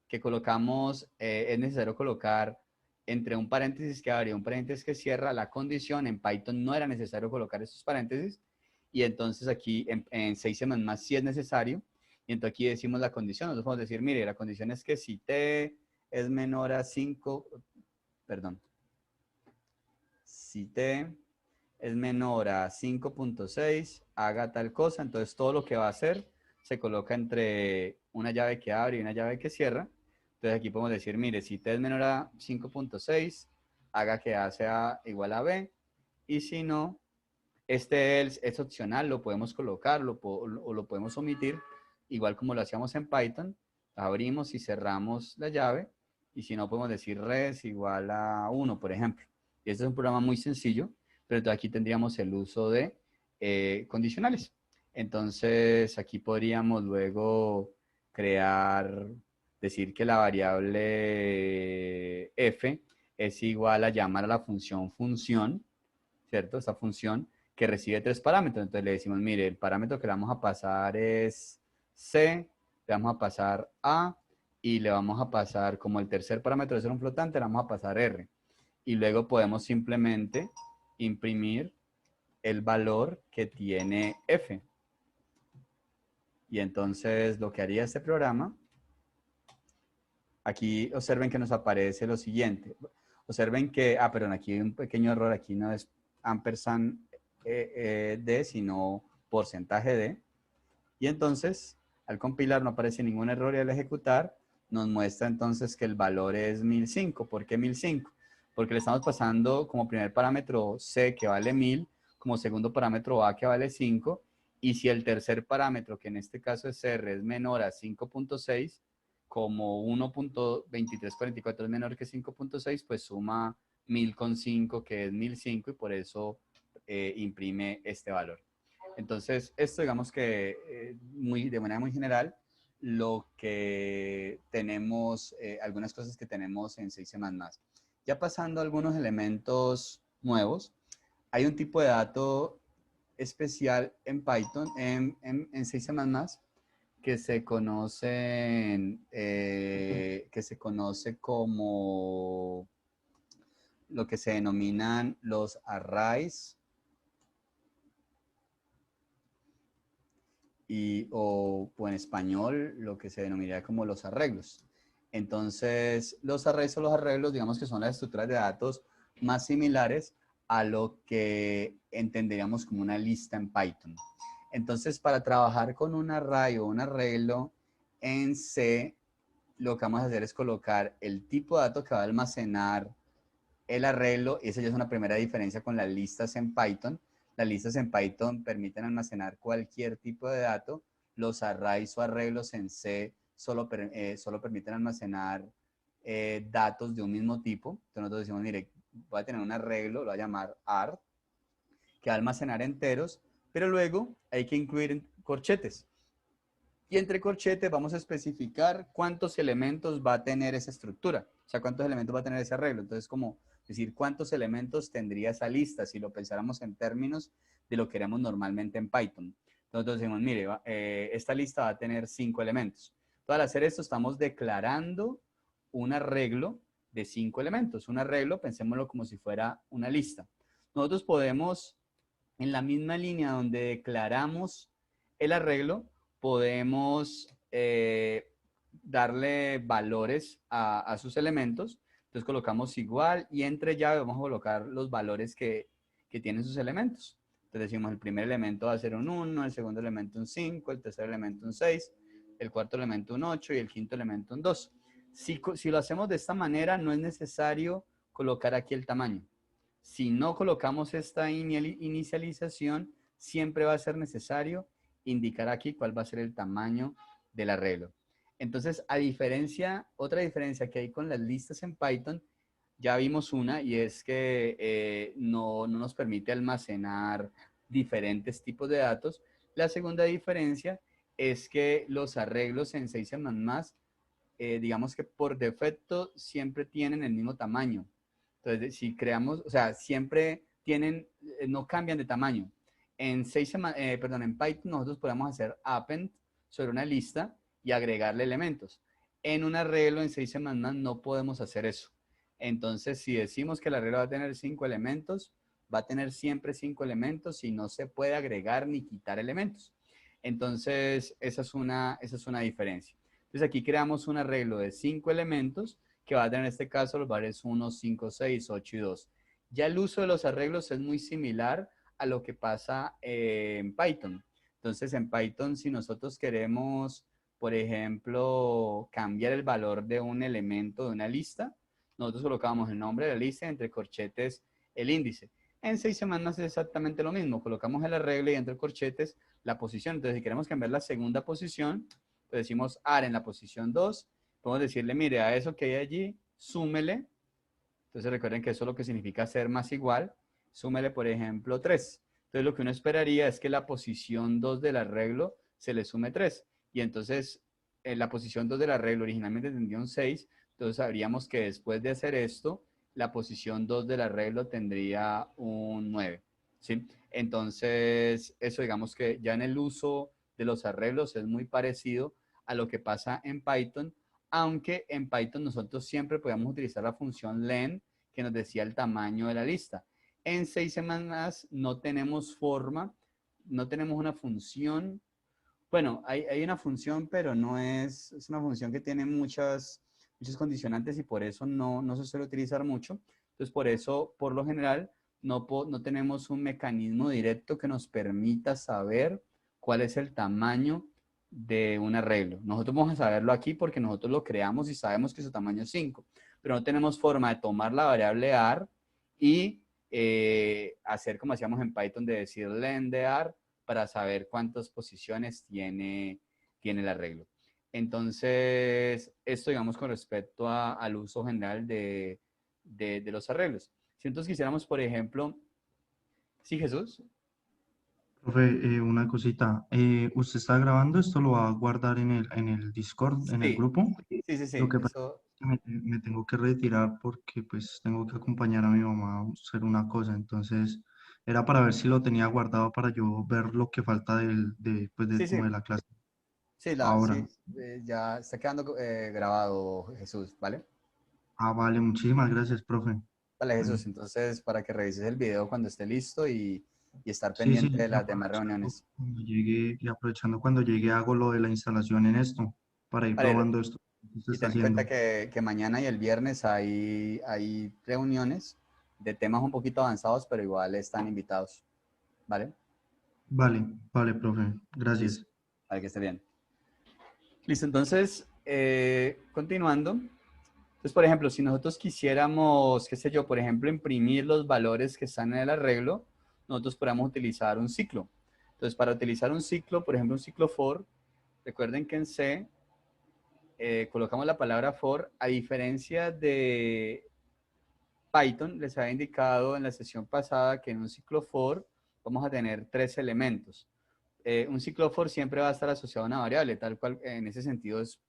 que colocamos, es necesario colocar entre un paréntesis que abre y un paréntesis que cierra la condición. En Python no era necesario colocar esos paréntesis. Y entonces aquí en 6C++ sí es necesario. Y entonces aquí decimos la condición. Nosotros podemos decir, mire, la condición es que si t es menor a 5, perdón, si t es menor a 5.6, haga tal cosa. Entonces todo lo que va a hacer se coloca entre una llave que abre y una llave que cierra. Entonces aquí podemos decir, mire, si t es menor a 5.6, haga que a sea igual a b. Y si no, este es opcional, lo podemos colocar o lo podemos omitir, igual como lo hacíamos en Python. Abrimos y cerramos la llave. Y si no, podemos decir res igual a 1, por ejemplo. Y este es un programa muy sencillo, pero aquí tendríamos el uso de condicionales. Entonces, aquí podríamos luego crear, decir que la variable f es igual a llamar a la función, ¿cierto? Esta función que recibe 3 parámetros. Entonces le decimos, mire, el parámetro que le vamos a pasar es C, le vamos a pasar A y le vamos a pasar, como el tercer parámetro es un flotante, le vamos a pasar R. Y luego podemos simplemente imprimir el valor que tiene F. Y entonces lo que haría este programa, aquí observen que nos aparece lo siguiente. Observen que, perdón, aquí hay un pequeño error, aquí no es ampersand D, sino porcentaje D. Y entonces, al compilar no aparece ningún error y al ejecutar nos muestra entonces que el valor es 1005. ¿Por qué 1005? Porque le estamos pasando como primer parámetro C que vale 1000, como segundo parámetro A que vale 5, y si el tercer parámetro, que en este caso es R, es menor a 5.6, como 1.2344 es menor que 5.6, pues suma 1000 con 5, que es 1005, y por eso imprime este valor. Entonces, esto digamos que de manera muy general, lo que tenemos, algunas cosas que tenemos en 6C++. Ya pasando a algunos elementos nuevos, hay un tipo de dato especial en Python, en 6C++, que se conoce como lo que se denominan los arrays o en español lo que se denominaría como los arreglos. Entonces, los arrays o los arreglos, digamos que son las estructuras de datos más similares a lo que entenderíamos como una lista en Python. Entonces, para trabajar con un array o un arreglo en C, lo que vamos a hacer es colocar el tipo de datos que va a almacenar el arreglo, y esa ya es una primera diferencia con las listas en Python. Las listas en Python permiten almacenar cualquier tipo de dato. Los arrays o arreglos en C solo permiten almacenar datos de un mismo tipo. Entonces nosotros decimos, mire, voy a tener un arreglo, lo voy a llamar ART, que va a almacenar enteros, pero luego hay que incluir corchetes. Y entre corchetes vamos a especificar cuántos elementos va a tener esa estructura. O sea, cuántos elementos va a tener ese arreglo. Entonces, como decir cuántos elementos tendría esa lista si lo pensáramos en términos de lo que haríamos normalmente en Python. Entonces decimos, mire, esta lista va a tener 5 elementos. Entonces, al hacer esto estamos declarando un arreglo de 5 elementos. Un arreglo, pensémoslo como si fuera una lista. Nosotros podemos, en la misma línea donde declaramos el arreglo, podemos darle valores a sus elementos. Entonces colocamos igual y entre llave vamos a colocar los valores que tienen sus elementos. Entonces decimos el primer elemento va a ser un 1, el segundo elemento un 5, el tercer elemento un 6, el cuarto elemento un 8 y el quinto elemento un 2. Si lo hacemos de esta manera, no es necesario colocar aquí el tamaño. Si no colocamos esta inicialización, siempre va a ser necesario indicar aquí cuál va a ser el tamaño del arreglo. Entonces, otra diferencia que hay con las listas en Python, ya vimos una, y es que no nos permite almacenar diferentes tipos de datos. La segunda diferencia es que los arreglos en 6C++, digamos que por defecto siempre tienen el mismo tamaño. Entonces, si creamos, o sea, siempre tienen, no cambian de tamaño. En Python nosotros podemos hacer append sobre una lista y agregarle elementos. En un arreglo en 6C++ no podemos hacer eso. Entonces, si decimos que el arreglo va a tener 5 elementos, va a tener siempre 5 elementos y no se puede agregar ni quitar elementos. Entonces, esa es una diferencia. Entonces, aquí creamos un arreglo de 5 elementos que va a tener en este caso los valores 1, 5, 6, 8 y 2. Ya el uso de los arreglos es muy similar a lo que pasa en Python. Entonces, en Python, si nosotros queremos, por ejemplo, cambiar el valor de un elemento de una lista, nosotros colocamos el nombre de la lista, entre corchetes el índice. En 6C++ es exactamente lo mismo. Colocamos el arreglo y entre corchetes la posición. Entonces, si queremos cambiar la segunda posición, pues decimos AR en la posición 2. Podemos decirle, mire, a eso que hay allí, súmele. Entonces recuerden que eso lo que significa ser más igual. Súmele, por ejemplo, 3. Entonces lo que uno esperaría es que la posición 2 del arreglo se le sume 3. Y entonces en la posición 2 del arreglo originalmente tendría un 6. Entonces sabríamos que después de hacer esto, la posición 2 del arreglo tendría un 9. ¿Sí? Entonces eso digamos que ya en el uso de los arreglos es muy parecido a lo que pasa en Python, aunque en Python nosotros siempre podemos utilizar la función len que nos decía el tamaño de la lista. En 6C++ no tenemos forma, no tenemos una función. Bueno, hay una función, pero no es una función que tiene muchos condicionantes y por eso no se suele utilizar mucho. Entonces, por eso, por lo general, no tenemos un mecanismo directo que nos permita saber cuál es el tamaño de un arreglo. Nosotros vamos a saberlo aquí porque nosotros lo creamos y sabemos que su tamaño es 5, pero no tenemos forma de tomar la variable AR y hacer como hacíamos en Python de decir len de AR para saber cuántas posiciones tiene el arreglo. Entonces, esto digamos con respecto al uso general de los arreglos. Si entonces quisiéramos, por ejemplo, ¿sí, Jesús? Profe, una cosita. ¿Usted está grabando esto? ¿Lo va a guardar en el Discord, en el Sí, grupo? Lo sí, que pasa eso, es que me tengo que retirar porque pues tengo que acompañar a mi mamá a hacer una cosa. Entonces, era para ver si lo tenía guardado para yo ver lo que falta pues, sí, sí, como de la clase sí, ahora. sí, ya está quedando grabado, Jesús, ¿vale? Ah, vale, muchísimas gracias, profe. Vale, Bueno, Jesús, entonces para que revises el video cuando esté listo y estar sí, pendiente sí, de las demás reuniones. y aprovechando cuando llegue hago lo de la instalación en esto, para ir Vale, probando esto que se y está ten en cuenta haciendo. que mañana y el viernes hay reuniones de temas un poquito avanzados, pero igual están invitados, ¿vale? Vale, vale, profe. Listo, Gracias. para que esté bien. Listo, entonces, continuando. Entonces, por ejemplo, si nosotros quisiéramos, qué sé yo, por ejemplo, imprimir los valores que están en el arreglo, nosotros podemos utilizar un ciclo. Entonces, para utilizar un ciclo, por ejemplo, un ciclo for, recuerden que en C colocamos la palabra for, a diferencia de Python, les había indicado en la sesión pasada que en un ciclo for vamos a tener tres elementos. Un ciclo for siempre va a estar asociado a una variable, tal cual en ese sentido es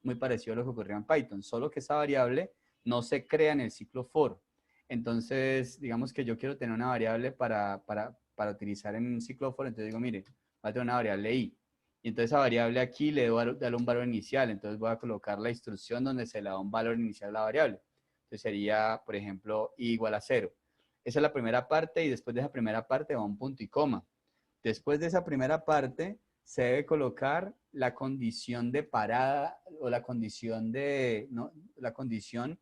muy parecido a lo que ocurrió en Python, solo que esa variable no se crea en el ciclo for. Entonces, digamos que yo quiero tener una variable para utilizar en un ciclo for, entonces digo, mire, va a tener una variable i. Y entonces esa variable aquí le debo dar un valor inicial, entonces voy a colocar la instrucción donde se le da un valor inicial a la variable. Entonces sería, por ejemplo, i igual a 0. Esa es la primera parte y después de esa primera parte va un punto y coma. Después de esa primera parte, se debe colocar la condición de parada o la condición de, ¿no? La condición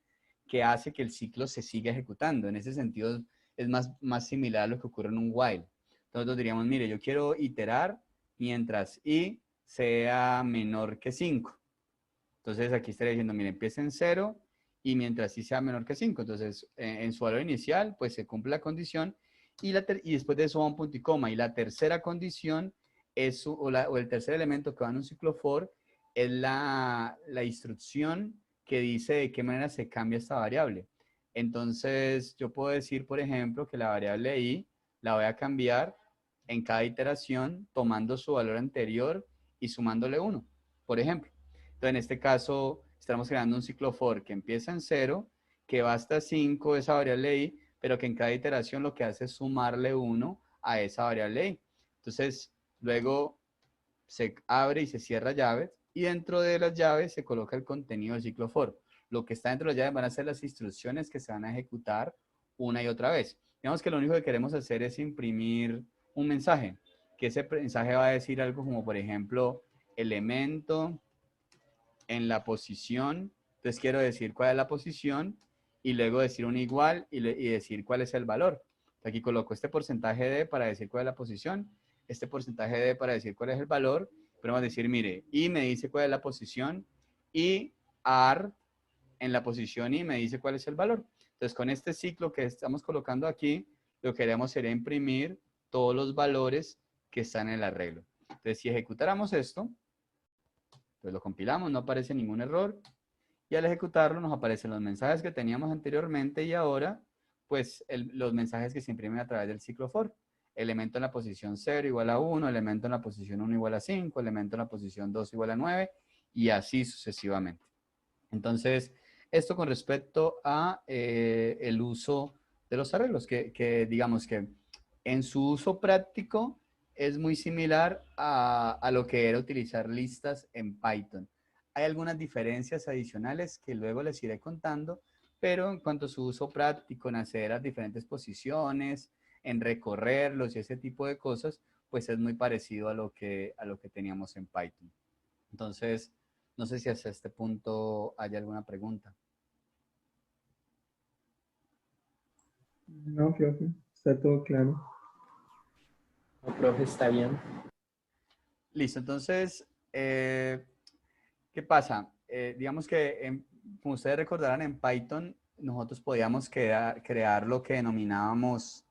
que hace que el ciclo se siga ejecutando. En ese sentido, es más similar a lo que ocurre en un while. Entonces diríamos, mire, yo quiero iterar mientras i sea menor que 5. Entonces aquí estaría diciendo, mire, empieza en 0 y mientras i sea menor que 5. Entonces, en su valor inicial, pues se cumple la condición y después de eso va un punto y coma. Y la tercera condición es, o el tercer elemento que va en un ciclo for es la instrucción que dice de qué manera se cambia esta variable. Entonces, yo puedo decir, por ejemplo, que la variable i la voy a cambiar en cada iteración tomando su valor anterior y sumándole 1, por ejemplo. Entonces, en este caso, estamos creando un ciclo for que empieza en 0, que va hasta 5, esa variable i, pero que en cada iteración lo que hace es sumarle 1 a esa variable i. Entonces, luego se abre y se cierra llaves y dentro de las llaves se coloca el contenido del ciclo for. Lo que está dentro de las llaves van a ser las instrucciones que se van a ejecutar una y otra vez. Digamos que lo único que queremos hacer es imprimir un mensaje, que ese mensaje va a decir algo como, por ejemplo, elemento en la posición. Entonces quiero decir cuál es la posición y luego decir un igual y decir cuál es el valor. Aquí coloco este porcentaje de para decir cuál es la posición, este porcentaje de para decir cuál es el valor. Pero vamos a decir, mire, y me dice cuál es la posición y AR en la posición y me dice cuál es el valor. Entonces con este ciclo que estamos colocando aquí, lo que queremos sería imprimir todos los valores que están en el arreglo. Entonces si ejecutáramos esto, pues lo compilamos, no aparece ningún error y al ejecutarlo nos aparecen los mensajes que teníamos anteriormente y ahora pues los mensajes que se imprimen a través del ciclo for. Elemento en la posición 0 igual a 1, elemento en la posición 1 igual a 5, elemento en la posición 2 igual a 9 y así sucesivamente. Entonces, esto con respecto a el uso de los arreglos, que digamos que en su uso práctico es muy similar a lo que era utilizar listas en Python. Hay algunas diferencias adicionales que luego les iré contando, pero en cuanto a su uso práctico, en hacer las diferentes posiciones, en recorrerlos y ese tipo de cosas, pues es muy parecido a lo que teníamos en Python. Entonces, no sé si hasta este punto hay alguna pregunta. No, profe, está todo claro. No, profe, está bien. Listo, entonces, ¿qué pasa? Digamos que, como ustedes recordarán, en Python nosotros podíamos crear lo que denominábamos,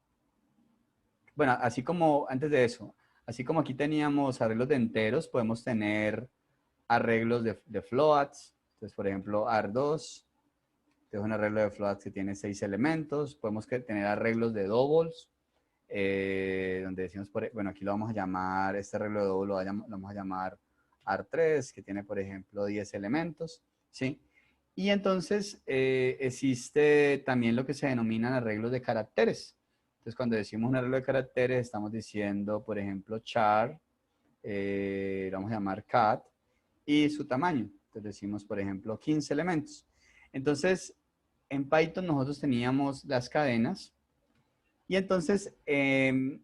bueno, así como antes de eso, así como aquí teníamos arreglos de enteros, podemos tener arreglos de floats. Entonces, por ejemplo, AR2, que es un arreglo de floats que tiene 6 elementos. Podemos tener arreglos de doubles, donde decimos, bueno, aquí lo vamos a llamar, este arreglo de O lo vamos a llamar AR3, que tiene, por ejemplo, 10 elementos, ¿sí? Y entonces existe también lo que se denominan arreglos de caracteres. Entonces, cuando decimos un arreglo de caracteres, estamos diciendo, por ejemplo, char, lo vamos a llamar cat, y su tamaño. Entonces decimos, por ejemplo, 15 elementos. Entonces, en Python nosotros teníamos las cadenas, y entonces, 6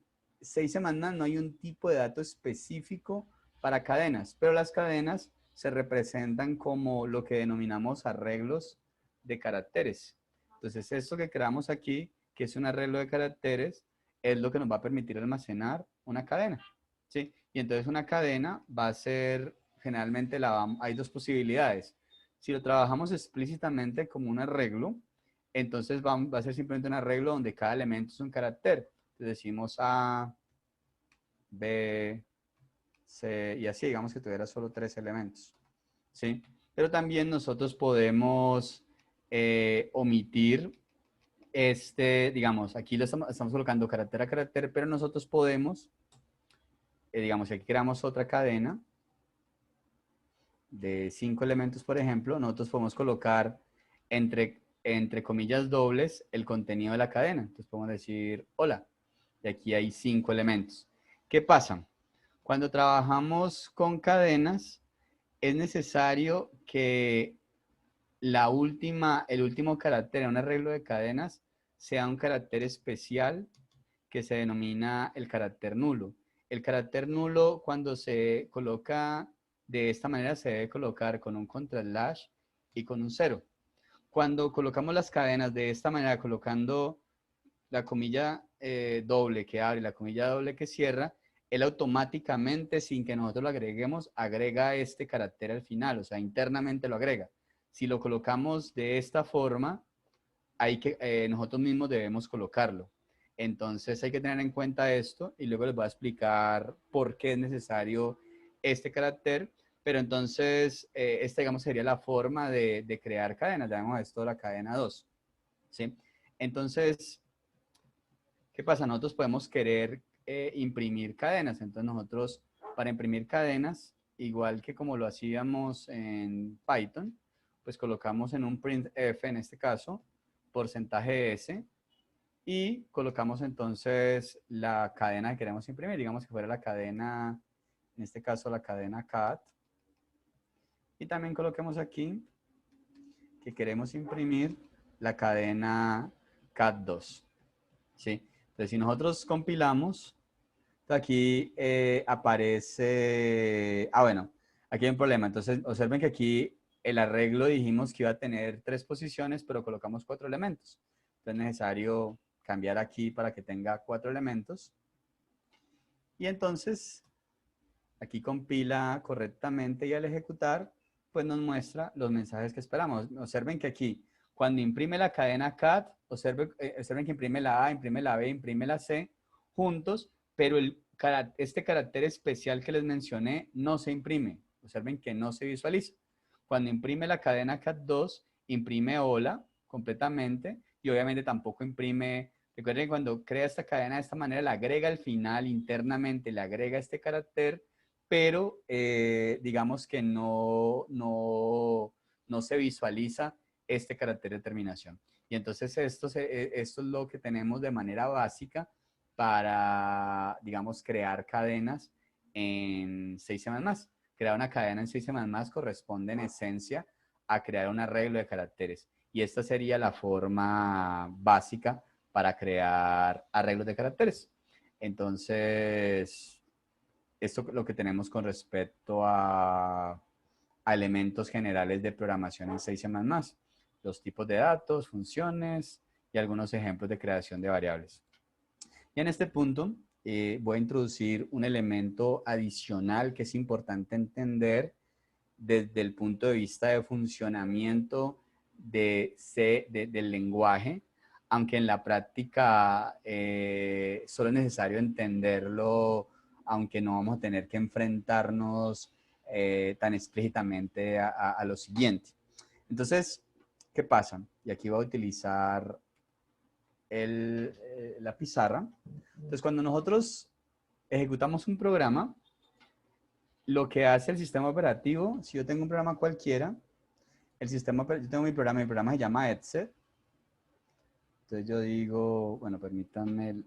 semanas no hay un tipo de dato específico para cadenas, pero las cadenas se representan como lo que denominamos arreglos de caracteres. Entonces, esto que creamos aquí, que es un arreglo de caracteres, es lo que nos va a permitir almacenar una cadena, ¿sí? Y entonces una cadena va a ser, generalmente hay dos posibilidades. Si lo trabajamos explícitamente como un arreglo, entonces va a ser simplemente un arreglo donde cada elemento es un carácter. Entonces decimos A, B, C, y así, digamos que tuviera solo 3 elementos, ¿sí? Pero también nosotros podemos omitir digamos, aquí lo estamos colocando carácter a carácter, pero nosotros podemos, digamos, si aquí creamos otra cadena de 5 elementos, por ejemplo, nosotros podemos colocar entre comillas dobles el contenido de la cadena. Entonces podemos decir, hola, y aquí hay 5 elementos. ¿Qué pasa? Cuando trabajamos con cadenas, es necesario que el último carácter en un arreglo de cadenas sea un carácter especial que se denomina el carácter nulo. El carácter nulo, cuando se coloca de esta manera, se debe colocar con un contraslash y con un 0. Cuando colocamos las cadenas de esta manera, colocando la comilla doble que abre y la comilla doble que cierra, él automáticamente, sin que nosotros lo agreguemos, agrega este carácter al final, o sea, internamente lo agrega. Si lo colocamos de esta forma, nosotros mismos debemos colocarlo. Entonces hay que tener en cuenta esto y luego les voy a explicar por qué es necesario este carácter. Pero entonces, esta, digamos, sería la forma de crear cadenas. Llamamos esto la cadena 2. ¿Sí? Entonces, ¿qué pasa? Nosotros podemos querer imprimir cadenas. Entonces nosotros, para imprimir cadenas, igual que como lo hacíamos en Python, pues colocamos en un printf, en este caso, porcentaje S, y colocamos entonces la cadena que queremos imprimir. Digamos que fuera la cadena, en este caso la cadena cat. Y también coloquemos aquí que queremos imprimir la cadena cat2. ¿Sí? Entonces, si nosotros compilamos, aquí aparece... bueno, aquí hay un problema. Entonces, observen que aquí el arreglo dijimos que iba a tener 3 posiciones, pero colocamos 4 elementos. Entonces, es necesario cambiar aquí para que tenga 4 elementos. Y entonces, aquí compila correctamente y al ejecutar, pues nos muestra los mensajes que esperamos. Observen que aquí, cuando imprime la cadena cat, observen que imprime la A, imprime la B, imprime la C juntos, pero este carácter especial que les mencioné no se imprime. Observen que no se visualiza. Cuando imprime la cadena cat2, imprime hola completamente y obviamente tampoco imprime. Recuerden que cuando crea esta cadena de esta manera, le agrega al final internamente, le agrega este carácter, pero digamos que no se visualiza este carácter de terminación. Y entonces esto es lo que tenemos de manera básica para, digamos, crear cadenas en 6 semanas. Crear una cadena en 6 semanas corresponde en esencia a crear un arreglo de caracteres. Y esta sería la forma básica para crear arreglos de caracteres. Entonces, esto es lo que tenemos con respecto a elementos generales de programación en 6 semanas. Los tipos de datos, funciones y algunos ejemplos de creación de variables. Y en este punto voy a introducir un elemento adicional que es importante entender desde el punto de vista de funcionamiento del lenguaje, aunque en la práctica solo es necesario entenderlo, aunque no vamos a tener que enfrentarnos tan explícitamente a lo siguiente. Entonces, ¿qué pasa? Y aquí voy a utilizar la pizarra. Entonces, cuando nosotros ejecutamos un programa, lo que hace el sistema operativo, si yo tengo un programa cualquiera, yo tengo mi programa se llama Etcd. Entonces yo digo, bueno, permítanme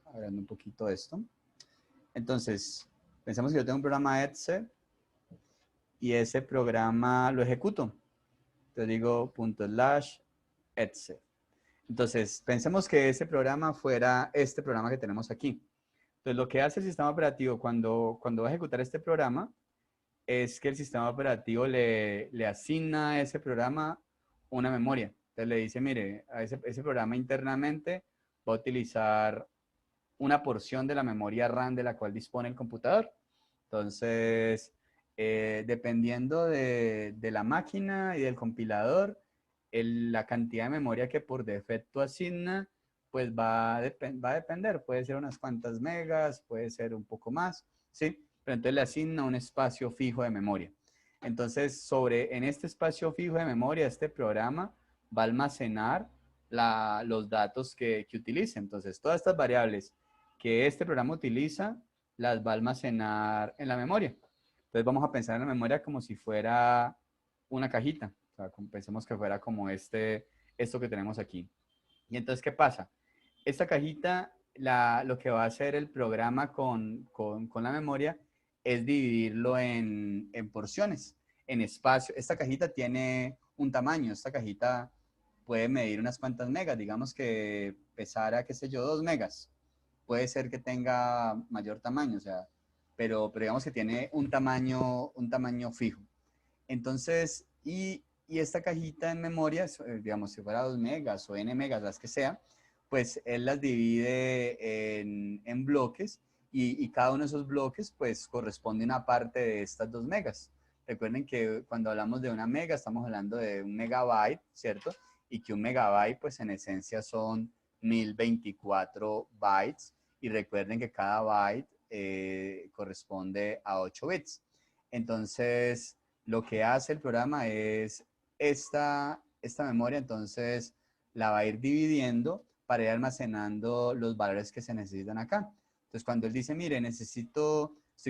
agrandar un poquito esto. Entonces, pensamos que yo tengo un programa Etcd y ese programa lo ejecuto. Entonces digo /etcd. Entonces, pensemos que ese programa fuera este programa que tenemos aquí. Entonces, lo que hace el sistema operativo cuando va a ejecutar este programa es que el sistema operativo le asigna a ese programa una memoria. Entonces, le dice, mire, a ese programa internamente va a utilizar una porción de la memoria RAM de la cual dispone el computador. Entonces, dependiendo de la máquina y del compilador, la cantidad de memoria que por defecto asigna, pues va a depender. Puede ser unas cuantas megas, puede ser un poco más, ¿sí? Pero entonces le asigna un espacio fijo de memoria. Entonces, en este espacio fijo de memoria, este programa va a almacenar los datos que utilice. Entonces, todas estas variables que este programa utiliza, las va a almacenar en la memoria. Entonces vamos a pensar en la memoria como si fuera una cajita. O sea, pensemos que fuera como esto que tenemos aquí. Y entonces, ¿qué pasa? Esta cajita, lo que va a hacer el programa con la memoria es dividirlo en porciones, en espacio. Esta cajita tiene un tamaño. Esta cajita puede medir unas cuantas megas. Digamos que pesara, qué sé yo, 2 megas. Puede ser que tenga mayor tamaño, o sea, pero digamos que tiene un tamaño fijo. Entonces, y esta cajita en memoria, digamos, si fuera 2 megas o n megas, las que sea, pues él las divide en bloques y cada uno de esos bloques pues corresponde a una parte de estas 2 megas. Recuerden que cuando hablamos de una mega estamos hablando de un megabyte, ¿cierto? Y que un megabyte pues en esencia son 1024 bytes y recuerden que cada byte corresponde a 8 bits. Entonces, lo que hace el programa es esta memoria, entonces la va a ir dividiendo para ir almacenando los valores que se necesitan acá. Entonces, cuando él dice, mire, estoy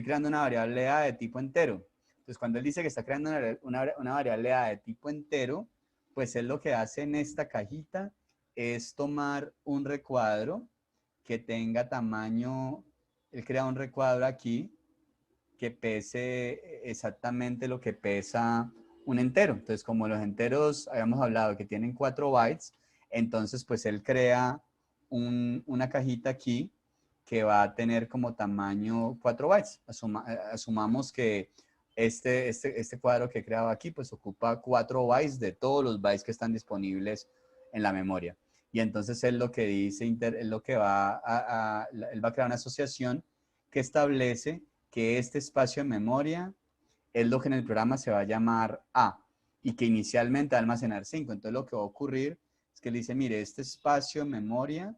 creando una variable A de tipo entero. Entonces, cuando él dice que está creando una variable A de tipo entero, pues él lo que hace en esta cajita es tomar un recuadro que tenga tamaño, él crea un recuadro aquí que pese exactamente lo que pesa un entero. Entonces, como los enteros habíamos hablado que tienen 4 bytes, entonces pues él crea una cajita aquí que va a tener como tamaño 4 bytes. Asumamos que este cuadro que he creado aquí pues ocupa 4 bytes de todos los bytes que están disponibles en la memoria. Y entonces él lo que dice, él va a crear una asociación que establece que este espacio en memoria es lo que en el programa se va a llamar A y que inicialmente va a almacenar 5. Entonces lo que va a ocurrir es que él dice, mire, este espacio en memoria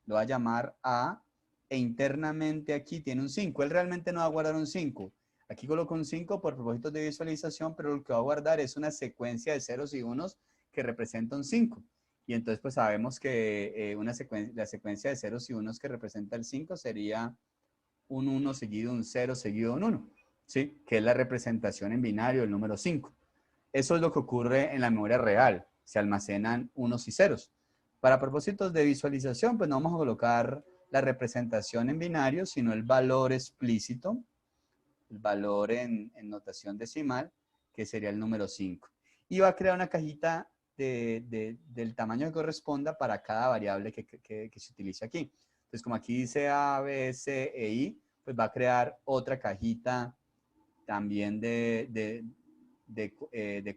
lo va a llamar A e internamente aquí tiene un 5. Él realmente no va a guardar un 5. Aquí coloco un 5 por propósitos de visualización, pero lo que va a guardar es una secuencia de ceros y unos que representa un 5. Y entonces pues sabemos que la secuencia de ceros y unos que representa el 5 sería un 1 seguido de un 0 seguido de un 1, ¿sí? Que es la representación en binario del número 5. Eso es lo que ocurre en la memoria real. Se almacenan unos y ceros. Para propósitos de visualización, pues no vamos a colocar la representación en binario, sino el valor explícito, el valor en notación decimal, que sería el número 5. Y va a crear una cajita del tamaño que corresponda para cada variable que se utilice aquí. Entonces, como aquí dice A, B, C e I, pues va a crear otra cajita también de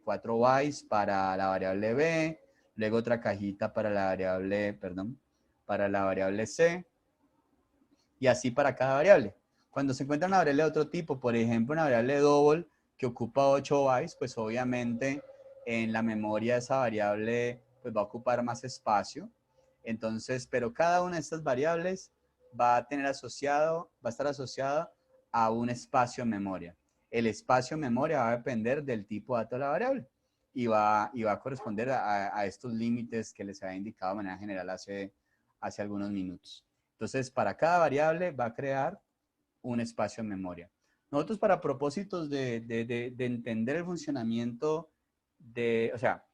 4 bytes para la variable B, luego otra cajita para la variable C, y así para cada variable. Cuando se encuentra una variable de otro tipo, por ejemplo, una variable double que ocupa 8 bytes, pues obviamente en la memoria de esa variable pues va a ocupar más espacio. Entonces, pero cada una de estas variables va a estar asociada a un espacio en memoria. El espacio en memoria va a depender del tipo de dato de la variable y va a corresponder a estos límites que les había indicado de manera general hace hace algunos minutos. Entonces, para cada variable va a crear un espacio en memoria. Nosotros, para propósitos de entender el funcionamiento o sea,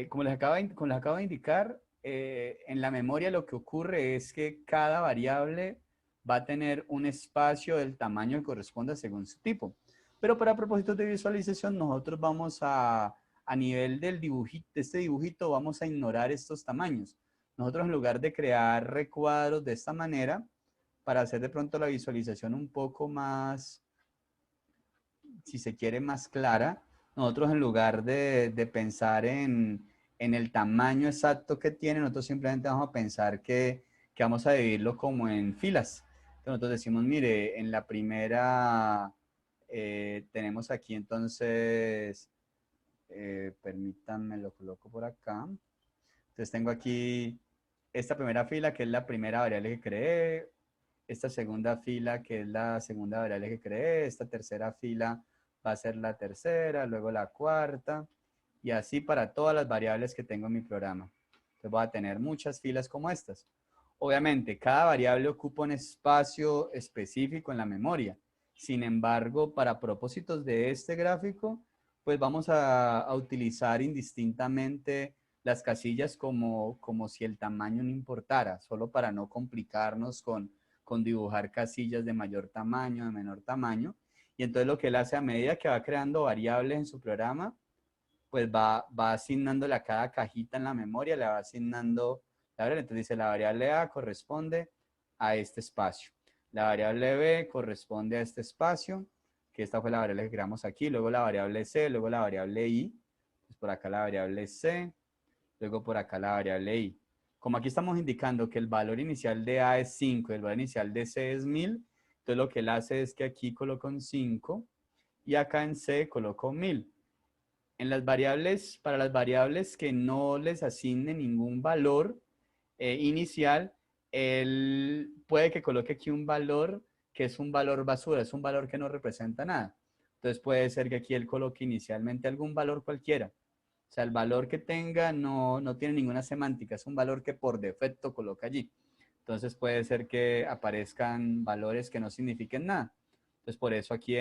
como les acabo de indicar, en la memoria lo que ocurre es que cada variable va a tener un espacio del tamaño que corresponda según su tipo. Pero para propósitos de visualización, nosotros vamos a nivel del dibujito, de este dibujito, vamos a ignorar estos tamaños. Nosotros, en lugar de crear recuadros de esta manera, para hacer de pronto la visualización un poco más, si se quiere, más clara, nosotros, en lugar de pensar en el tamaño exacto que tiene, nosotros simplemente vamos a pensar que vamos a dividirlo como en filas. Entonces nosotros decimos, mire, en la primera tenemos aquí entonces, permítanme, lo coloco por acá. Entonces tengo aquí esta primera fila, que es la primera variable que creé, esta segunda fila, que es la segunda variable que creé, esta tercera fila va a ser la tercera, luego la cuarta, y así para todas las variables que tengo en mi programa. Entonces voy a tener muchas filas como estas. Obviamente, cada variable ocupa un espacio específico en la memoria. Sin embargo, para propósitos de este gráfico, pues vamos a utilizar indistintamente las casillas como si el tamaño no importara, solo para no complicarnos con dibujar casillas de mayor tamaño, de menor tamaño. Y entonces lo que él hace, a medida que va creando variables en su programa, pues va asignándole a cada cajita en la memoria, le va asignando la variable. Entonces dice, la variable A corresponde a este espacio. La variable B corresponde a este espacio, que esta fue la variable que creamos aquí. Luego la variable C, luego la variable I. Pues por acá la variable C, luego por acá la variable I. Como aquí estamos indicando que el valor inicial de A es 5 y el valor inicial de C es 1000, entonces lo que él hace es que aquí coloco un 5 y acá en C coloco 1000. En las variables, para las variables que no les asigne ningún valor inicial, él puede que coloque aquí un valor que es un valor basura, es un valor que no representa nada. Entonces puede ser que aquí él coloque inicialmente algún valor cualquiera. O sea, el valor que tenga no tiene ninguna semántica, es un valor que por defecto coloca allí. Entonces puede ser que aparezcan valores que no signifiquen nada. Entonces por eso aquí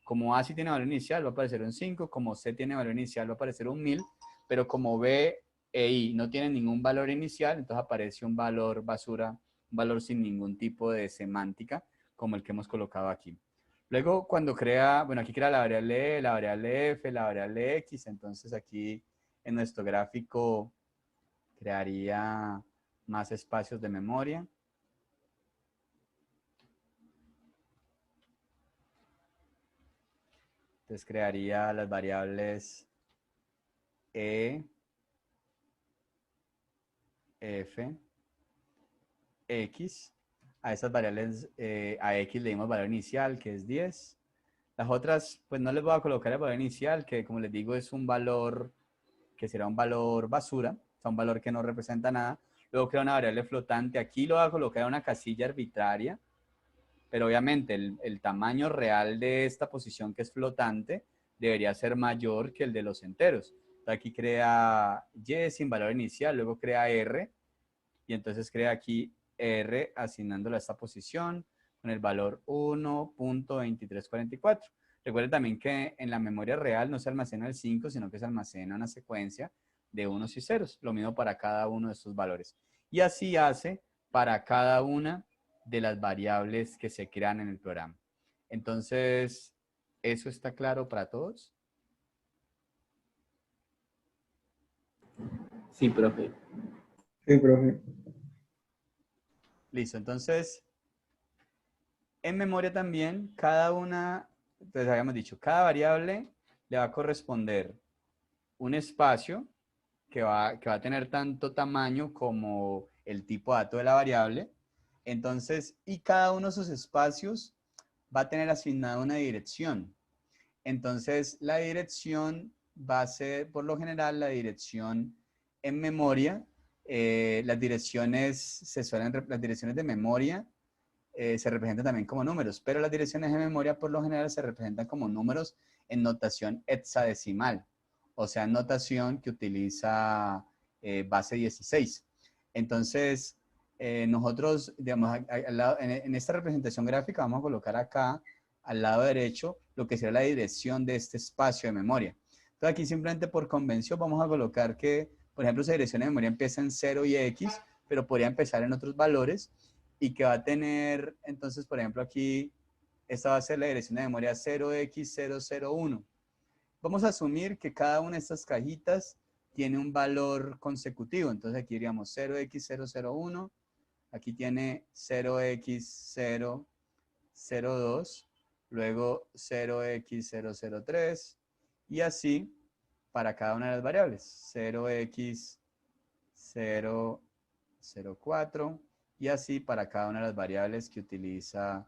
como A sí tiene valor inicial va a aparecer un 5, como C tiene valor inicial va a aparecer un 1000, pero como B e I no tienen ningún valor inicial, entonces aparece un valor basura, un valor sin ningún tipo de semántica, como el que hemos colocado aquí. Luego, cuando bueno, aquí crea la variable E, la variable F, la variable X, entonces aquí en nuestro gráfico crearía más espacios de memoria. Entonces crearía las variables E, F, X. A esas variables, a X le dimos valor inicial, que es 10. Las otras, pues no les voy a colocar el valor inicial, que como les digo es un valor que será un valor basura, o sea, un valor que no representa nada. Luego creo una variable flotante. Aquí lo voy a colocar en una casilla arbitraria, pero obviamente el tamaño real de esta posición que es flotante debería ser mayor que el de los enteros. Entonces aquí crea Y sin valor inicial, luego crea R, y entonces crea aquí R asignándolo a esta posición con el valor 1.2344. Recuerden también que en la memoria real no se almacena el 5, sino que se almacena una secuencia de unos y ceros. Lo mismo para cada uno de estos valores. Y así hace para cada una de las variables que se crean en el programa. Entonces, ¿eso está claro para todos? Sí, profe. Sí, profe. Listo, entonces, en memoria también, cada una, entonces habíamos dicho, cada variable le va a corresponder un espacio que va a tener tanto tamaño como el tipo de dato de la variable. Entonces, y cada uno de esos espacios va a tener asignada una dirección. Entonces, la dirección va a ser, por lo general, la dirección en memoria. Las direcciones las direcciones de memoria se representan también como números, pero las direcciones de memoria por lo general se representan como números en notación hexadecimal, o sea, notación que utiliza base 16. Entonces, nosotros, digamos, al lado, en esta representación gráfica vamos a colocar acá, al lado derecho, lo que será la dirección de este espacio de memoria. Entonces aquí simplemente por convención vamos a colocar que, por ejemplo, esa dirección de memoria empieza en 0 y X, pero podría empezar en otros valores y que va a tener, entonces, por ejemplo, aquí, esta va a ser la dirección de memoria 0x001. Vamos a asumir que cada una de estas cajitas tiene un valor consecutivo. Entonces aquí diríamos 0x001, aquí tiene 0x002, luego 0x003 y así para cada una de las variables. 0x004 y así para cada una de las variables que utiliza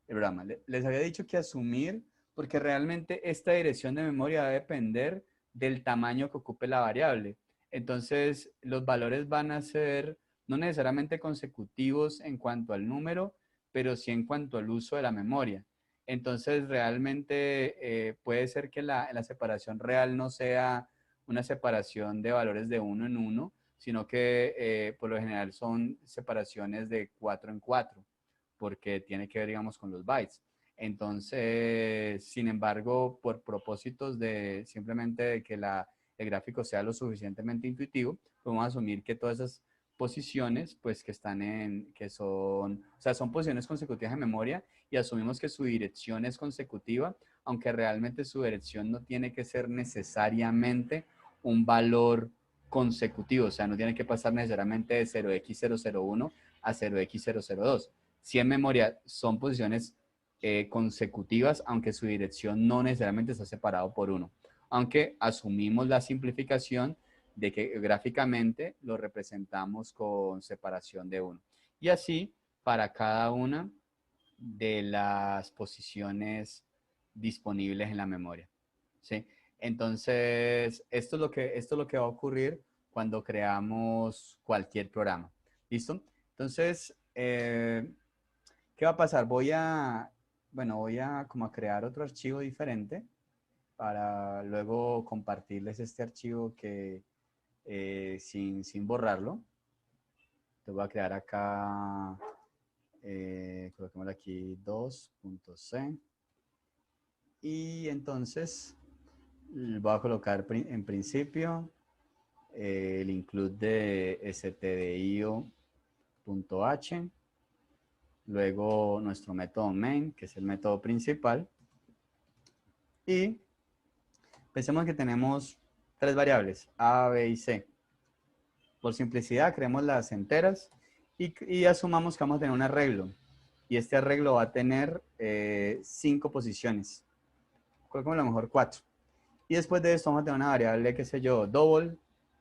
el programa. Les había dicho que asumir, porque realmente esta dirección de memoria va a depender del tamaño que ocupe la variable. Entonces, los valores van a ser no necesariamente consecutivos en cuanto al número, pero sí en cuanto al uso de la memoria. Entonces, realmente puede ser que la separación real no sea una separación de valores de 1 en 1, sino que por lo general son separaciones de 4 en 4, porque tiene que ver, digamos, con los bytes. Entonces, sin embargo, por propósitos de simplemente de que el gráfico sea lo suficientemente intuitivo, podemos asumir que todas esas posiciones, pues que están que son, o sea, son posiciones consecutivas de memoria y asumimos que su dirección es consecutiva, aunque realmente su dirección no tiene que ser necesariamente un valor consecutivo, o sea, no tiene que pasar necesariamente de 0x001 a 0x002. Si en memoria son posiciones consecutivas, aunque su dirección no necesariamente está separado por uno. Aunque asumimos la simplificación de que gráficamente lo representamos con separación de 1. Y así para cada una de las posiciones disponibles en la memoria. ¿Sí? Entonces, esto es lo que va a ocurrir cuando creamos cualquier programa. ¿Listo? Entonces, ¿qué va a pasar? Voy a como a crear otro archivo diferente para luego compartirles este archivo que sin borrarlo. Te voy a crear acá, coloquémosle aquí 2.c. Y entonces voy a colocar en principio el include de stdio.h. Luego nuestro método main, que es el método principal. Y pensemos que tenemos tres variables, a, b y c. Por simplicidad, creemos las enteras y asumamos que vamos a tener un arreglo. Y este arreglo va a tener 5 posiciones. Coloquemos a lo mejor 4. Y después de esto vamos a tener una variable, qué sé yo, double,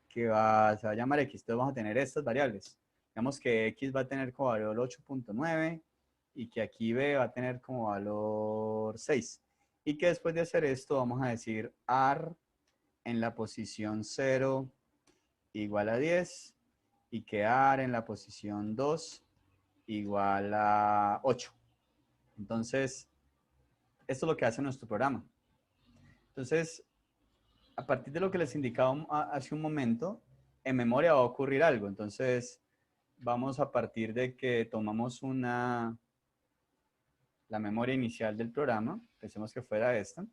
que se va a llamar x. Entonces vamos a tener estas variables. Digamos que x va a tener como valor 8.9 y que aquí b va a tener como valor 6. Y que después de hacer esto vamos a decir ar en la posición 0 igual a 10 y que ar en la posición 2 igual a 8. Entonces, esto es lo que hace nuestro programa. Entonces, a partir de lo que les indicaba hace un momento, en memoria va a ocurrir algo. Entonces, vamos a partir de que tomamos la memoria inicial del programa, pensemos que fuera esta.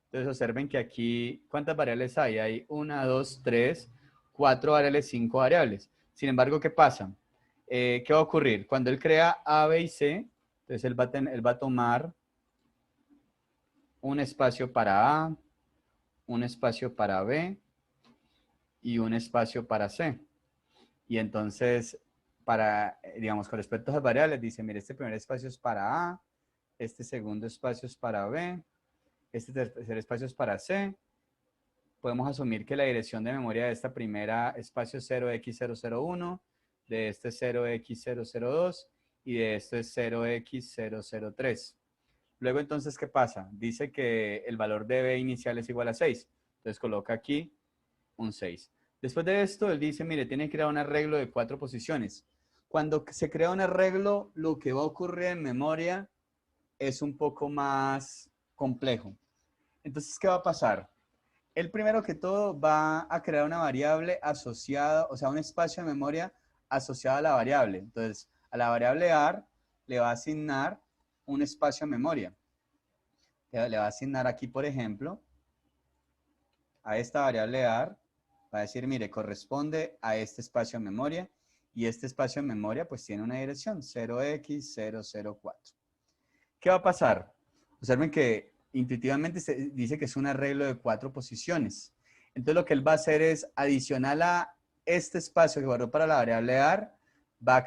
Entonces, observen que aquí, ¿cuántas variables hay? Hay 1, 2, 3, 4 variables, 5 variables. Sin embargo, ¿qué pasa? ¿Qué va a ocurrir? Cuando él crea A, B y C, entonces él va a tomar un espacio para A, un espacio para B y un espacio para C. Y entonces, digamos, con respecto a las variables, dice, mire, este primer espacio es para A, este segundo espacio es para B, este tercer espacio es para C. Podemos asumir que la dirección de memoria de esta primera espacio es 0x001, de este 0x002 y de este es 0x003. Luego entonces, ¿qué pasa? Dice que el valor de B inicial es igual a 6. Entonces coloca aquí un 6. Después de esto, él dice, mire, tiene que crear un arreglo de 4 posiciones. Cuando se crea un arreglo, lo que va a ocurrir en memoria es un poco más complejo. Entonces, ¿qué va a pasar? Él primero que todo va a crear una variable asociada, o sea, un espacio de memoria asociado a la variable. Entonces, a la variable AR le va a asignar un espacio en memoria. Le va a asignar aquí, por ejemplo, a esta variable AR, va a decir, mire, corresponde a este espacio en memoria, y este espacio en memoria pues tiene una dirección, 0x004. ¿Qué va a pasar? Observen que intuitivamente se dice que es un arreglo de 4 posiciones. Entonces lo que él va a hacer es, adicional a este espacio que guardó para la variable AR, va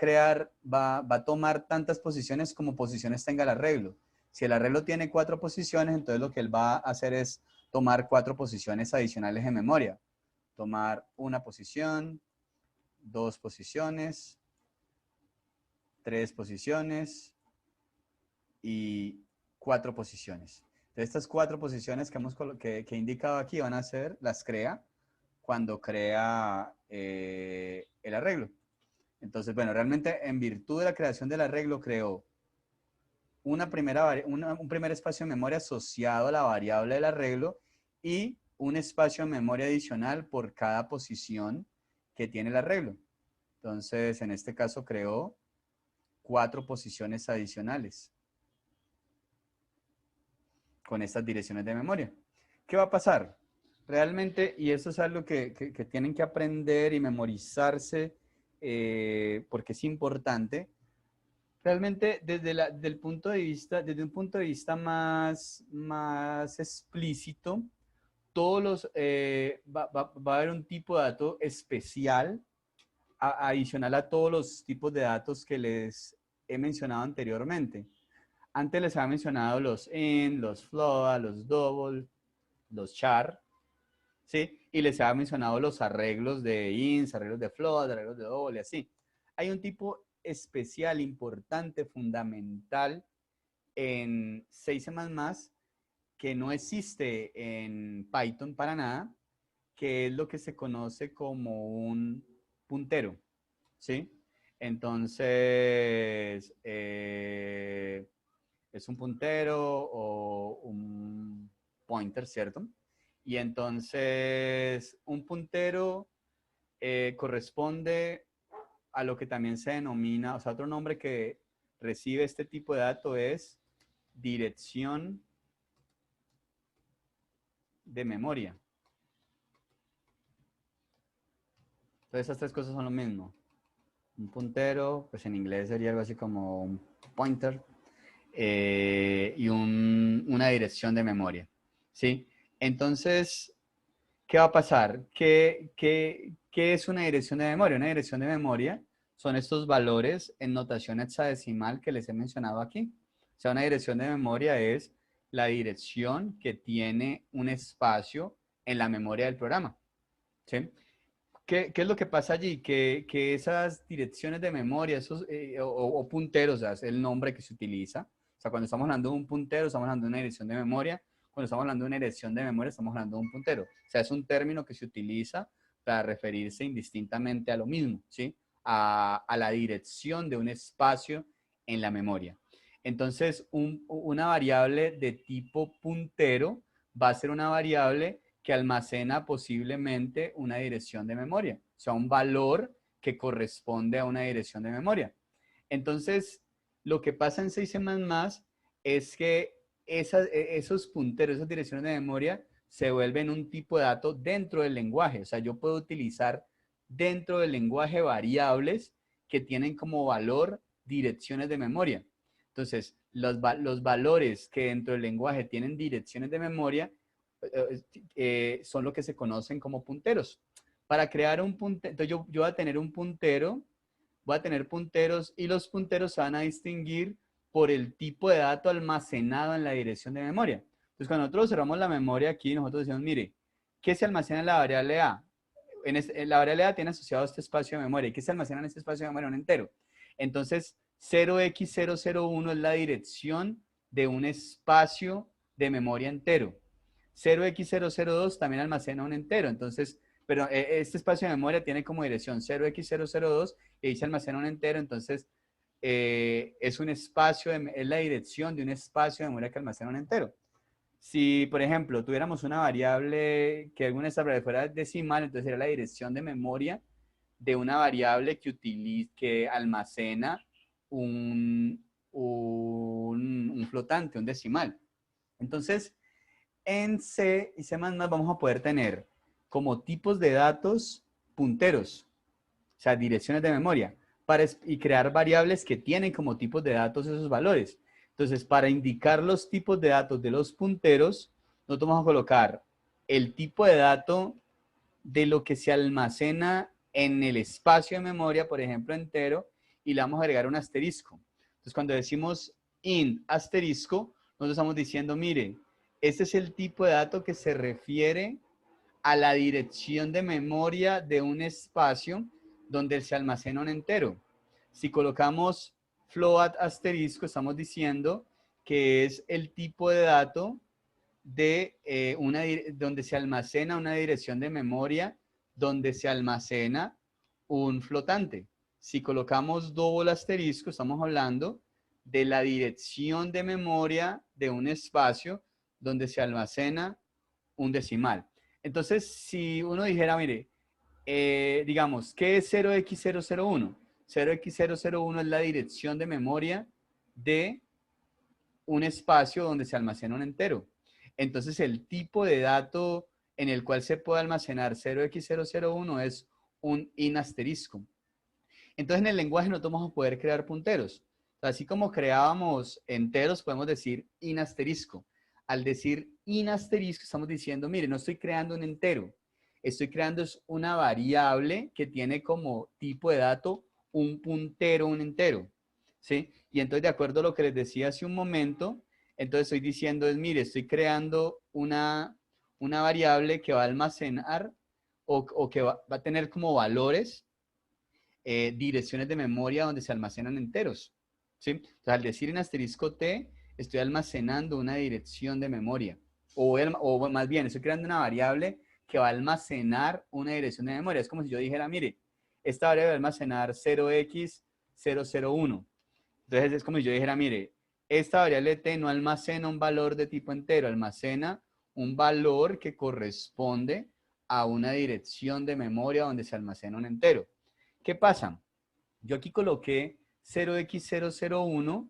a tomar tantas posiciones como posiciones tenga el arreglo. Si el arreglo tiene 4 posiciones, entonces lo que él va a hacer es tomar 4 posiciones adicionales en memoria. Tomar una posición, 2 posiciones, 3 posiciones y 4 posiciones. De estas 4 posiciones que he indicado aquí van a ser, las crea cuando crea el arreglo. Entonces, bueno, realmente en virtud de la creación del arreglo creó un primer espacio de memoria asociado a la variable del arreglo y un espacio de memoria adicional por cada posición que tiene el arreglo. Entonces, en este caso creó 4 posiciones adicionales con estas direcciones de memoria. ¿Qué va a pasar? Realmente, y eso es algo que tienen que aprender y memorizarse porque es importante, realmente desde un punto de vista más explícito, va a haber un tipo de dato especial adicional a todos los tipos de datos que les he mencionado anteriormente. Antes les había mencionado los in, los float, los double, los char, ¿sí? Y les había mencionado los arreglos de ins, arreglos de float, arreglos de double, y así. Hay un tipo especial, importante, fundamental en 6C++ que no existe en Python para nada, que es lo que se conoce como un puntero, ¿sí? Entonces, es un puntero o un pointer, ¿cierto? Y entonces, un puntero corresponde a lo que también se denomina, o sea, otro nombre que recibe este tipo de dato es dirección de memoria. Entonces, estas 3 cosas son lo mismo. Un puntero, pues en inglés sería algo así como un pointer, y una dirección de memoria, ¿sí? Entonces, ¿qué va a pasar? ¿Qué es una dirección de memoria? Una dirección de memoria son estos valores en notación hexadecimal que les he mencionado aquí. O sea, una dirección de memoria es la dirección que tiene un espacio en la memoria del programa, ¿sí? ¿Qué es lo que pasa allí? Que esas direcciones de memoria, o punteros, o sea, es el nombre que se utiliza. O sea, cuando estamos hablando de un puntero, estamos hablando de una dirección de memoria. Cuando estamos hablando de una dirección de memoria, estamos hablando de un puntero. O sea, es un término que se utiliza para referirse indistintamente a lo mismo, ¿sí? A la dirección de un espacio en la memoria. Entonces, una variable de tipo puntero va a ser una variable que almacena posiblemente una dirección de memoria, o sea, un valor que corresponde a una dirección de memoria. Entonces, lo que pasa en 6C++ es que esos punteros, esas direcciones de memoria, se vuelven un tipo de dato dentro del lenguaje. O sea, yo puedo utilizar dentro del lenguaje variables que tienen como valor direcciones de memoria. Entonces, los valores que dentro del lenguaje tienen direcciones de memoria son lo que se conocen como punteros. Para crear un puntero, entonces yo voy a tener un puntero, voy a tener punteros y los punteros se van a distinguir por el tipo de dato almacenado en la dirección de memoria. Entonces, cuando nosotros cerramos la memoria aquí, nosotros decimos, mire, ¿qué se almacena en la variable A? En la variable A tiene asociado este espacio de memoria. ¿Y qué se almacena en este espacio de memoria? Un entero. Entonces, 0x001 es la dirección de un espacio de memoria entero. 0x002 también almacena un entero. Entonces, pero este espacio de memoria tiene como dirección 0x002 y ahí se almacena un entero. Entonces, es un espacio, es la dirección de un espacio de memoria que almacena un entero. Si, por ejemplo, tuviéramos una variable que alguna de estas variables fuera decimal, entonces sería la dirección de memoria de una variable que almacena un flotante, un decimal. Entonces, en C y C++ vamos a poder tener como tipos de datos punteros, o sea, direcciones de memoria, y crear variables que tienen como tipos de datos esos valores. Entonces, para indicar los tipos de datos de los punteros, nosotros vamos a colocar el tipo de dato de lo que se almacena en el espacio de memoria, por ejemplo, entero, y le vamos a agregar un asterisco. Entonces, cuando decimos int asterisco, nosotros estamos diciendo, mire, este es el tipo de dato que se refiere a la dirección de memoria de un espacio donde se almacena un entero. Si colocamos float asterisco, estamos diciendo que es el tipo de dato de donde se almacena una dirección de memoria donde se almacena un flotante. Si colocamos doble asterisco, estamos hablando de la dirección de memoria de un espacio donde se almacena un decimal. Entonces, si uno dijera, mire, digamos, ¿qué es 0x001? 0x001 es la dirección de memoria de un espacio donde se almacena un entero. Entonces, el tipo de dato en el cual se puede almacenar 0x001 es un int asterisco. Entonces, en el lenguaje nosotros vamos a poder crear punteros. Así como creábamos enteros, podemos decir int asterisco. Al decir int asterisco, estamos diciendo, mire, no estoy creando un entero. Estoy creando una variable que tiene como tipo de dato un puntero, un entero. ¿Sí? Y entonces, de acuerdo a lo que les decía hace un momento, entonces estoy diciendo, mire, estoy creando una variable que va a almacenar o que va a tener como valores direcciones de memoria donde se almacenan enteros. ¿Sí? Entonces, al decir en asterisco T, estoy almacenando una dirección de memoria. O más bien, estoy creando una variable que va a almacenar una dirección de memoria. Es como si yo dijera, mire, esta variable va a almacenar 0x001. Entonces, es como si yo dijera, mire, esta variable T no almacena un valor de tipo entero, almacena un valor que corresponde a una dirección de memoria donde se almacena un entero. ¿Qué pasa? Yo aquí coloqué 0x001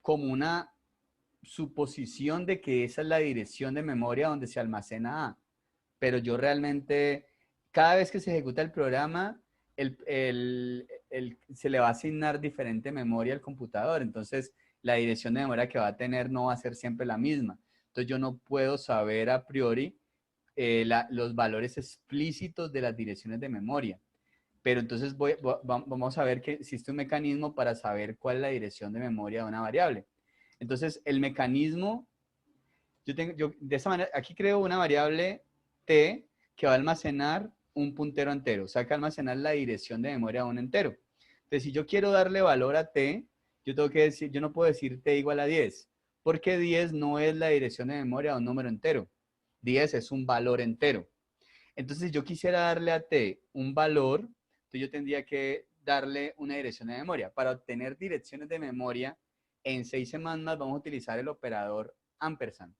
como una suposición de que esa es la dirección de memoria donde se almacena A. Pero yo realmente, cada vez que se ejecuta el programa, se le va a asignar diferente memoria al computador. Entonces, la dirección de memoria que va a tener no va a ser siempre la misma. Entonces, yo no puedo saber a priori los valores explícitos de las direcciones de memoria. Pero entonces vamos a ver que existe un mecanismo para saber cuál es la dirección de memoria de una variable. Entonces, el mecanismo, yo de esa manera, aquí creo una variable t que va a almacenar un puntero entero, o sea, que va a almacenar la dirección de memoria de un entero. Entonces, si yo quiero darle valor a t, yo tengo que decir, yo no puedo decir t igual a 10, porque 10 no es la dirección de memoria de un número entero. 10 es un valor entero. Entonces, si yo quisiera darle a t un valor, entonces yo tendría que darle una dirección de memoria. Para obtener direcciones de memoria en 6 semanas vamos a utilizar el operador ampersand.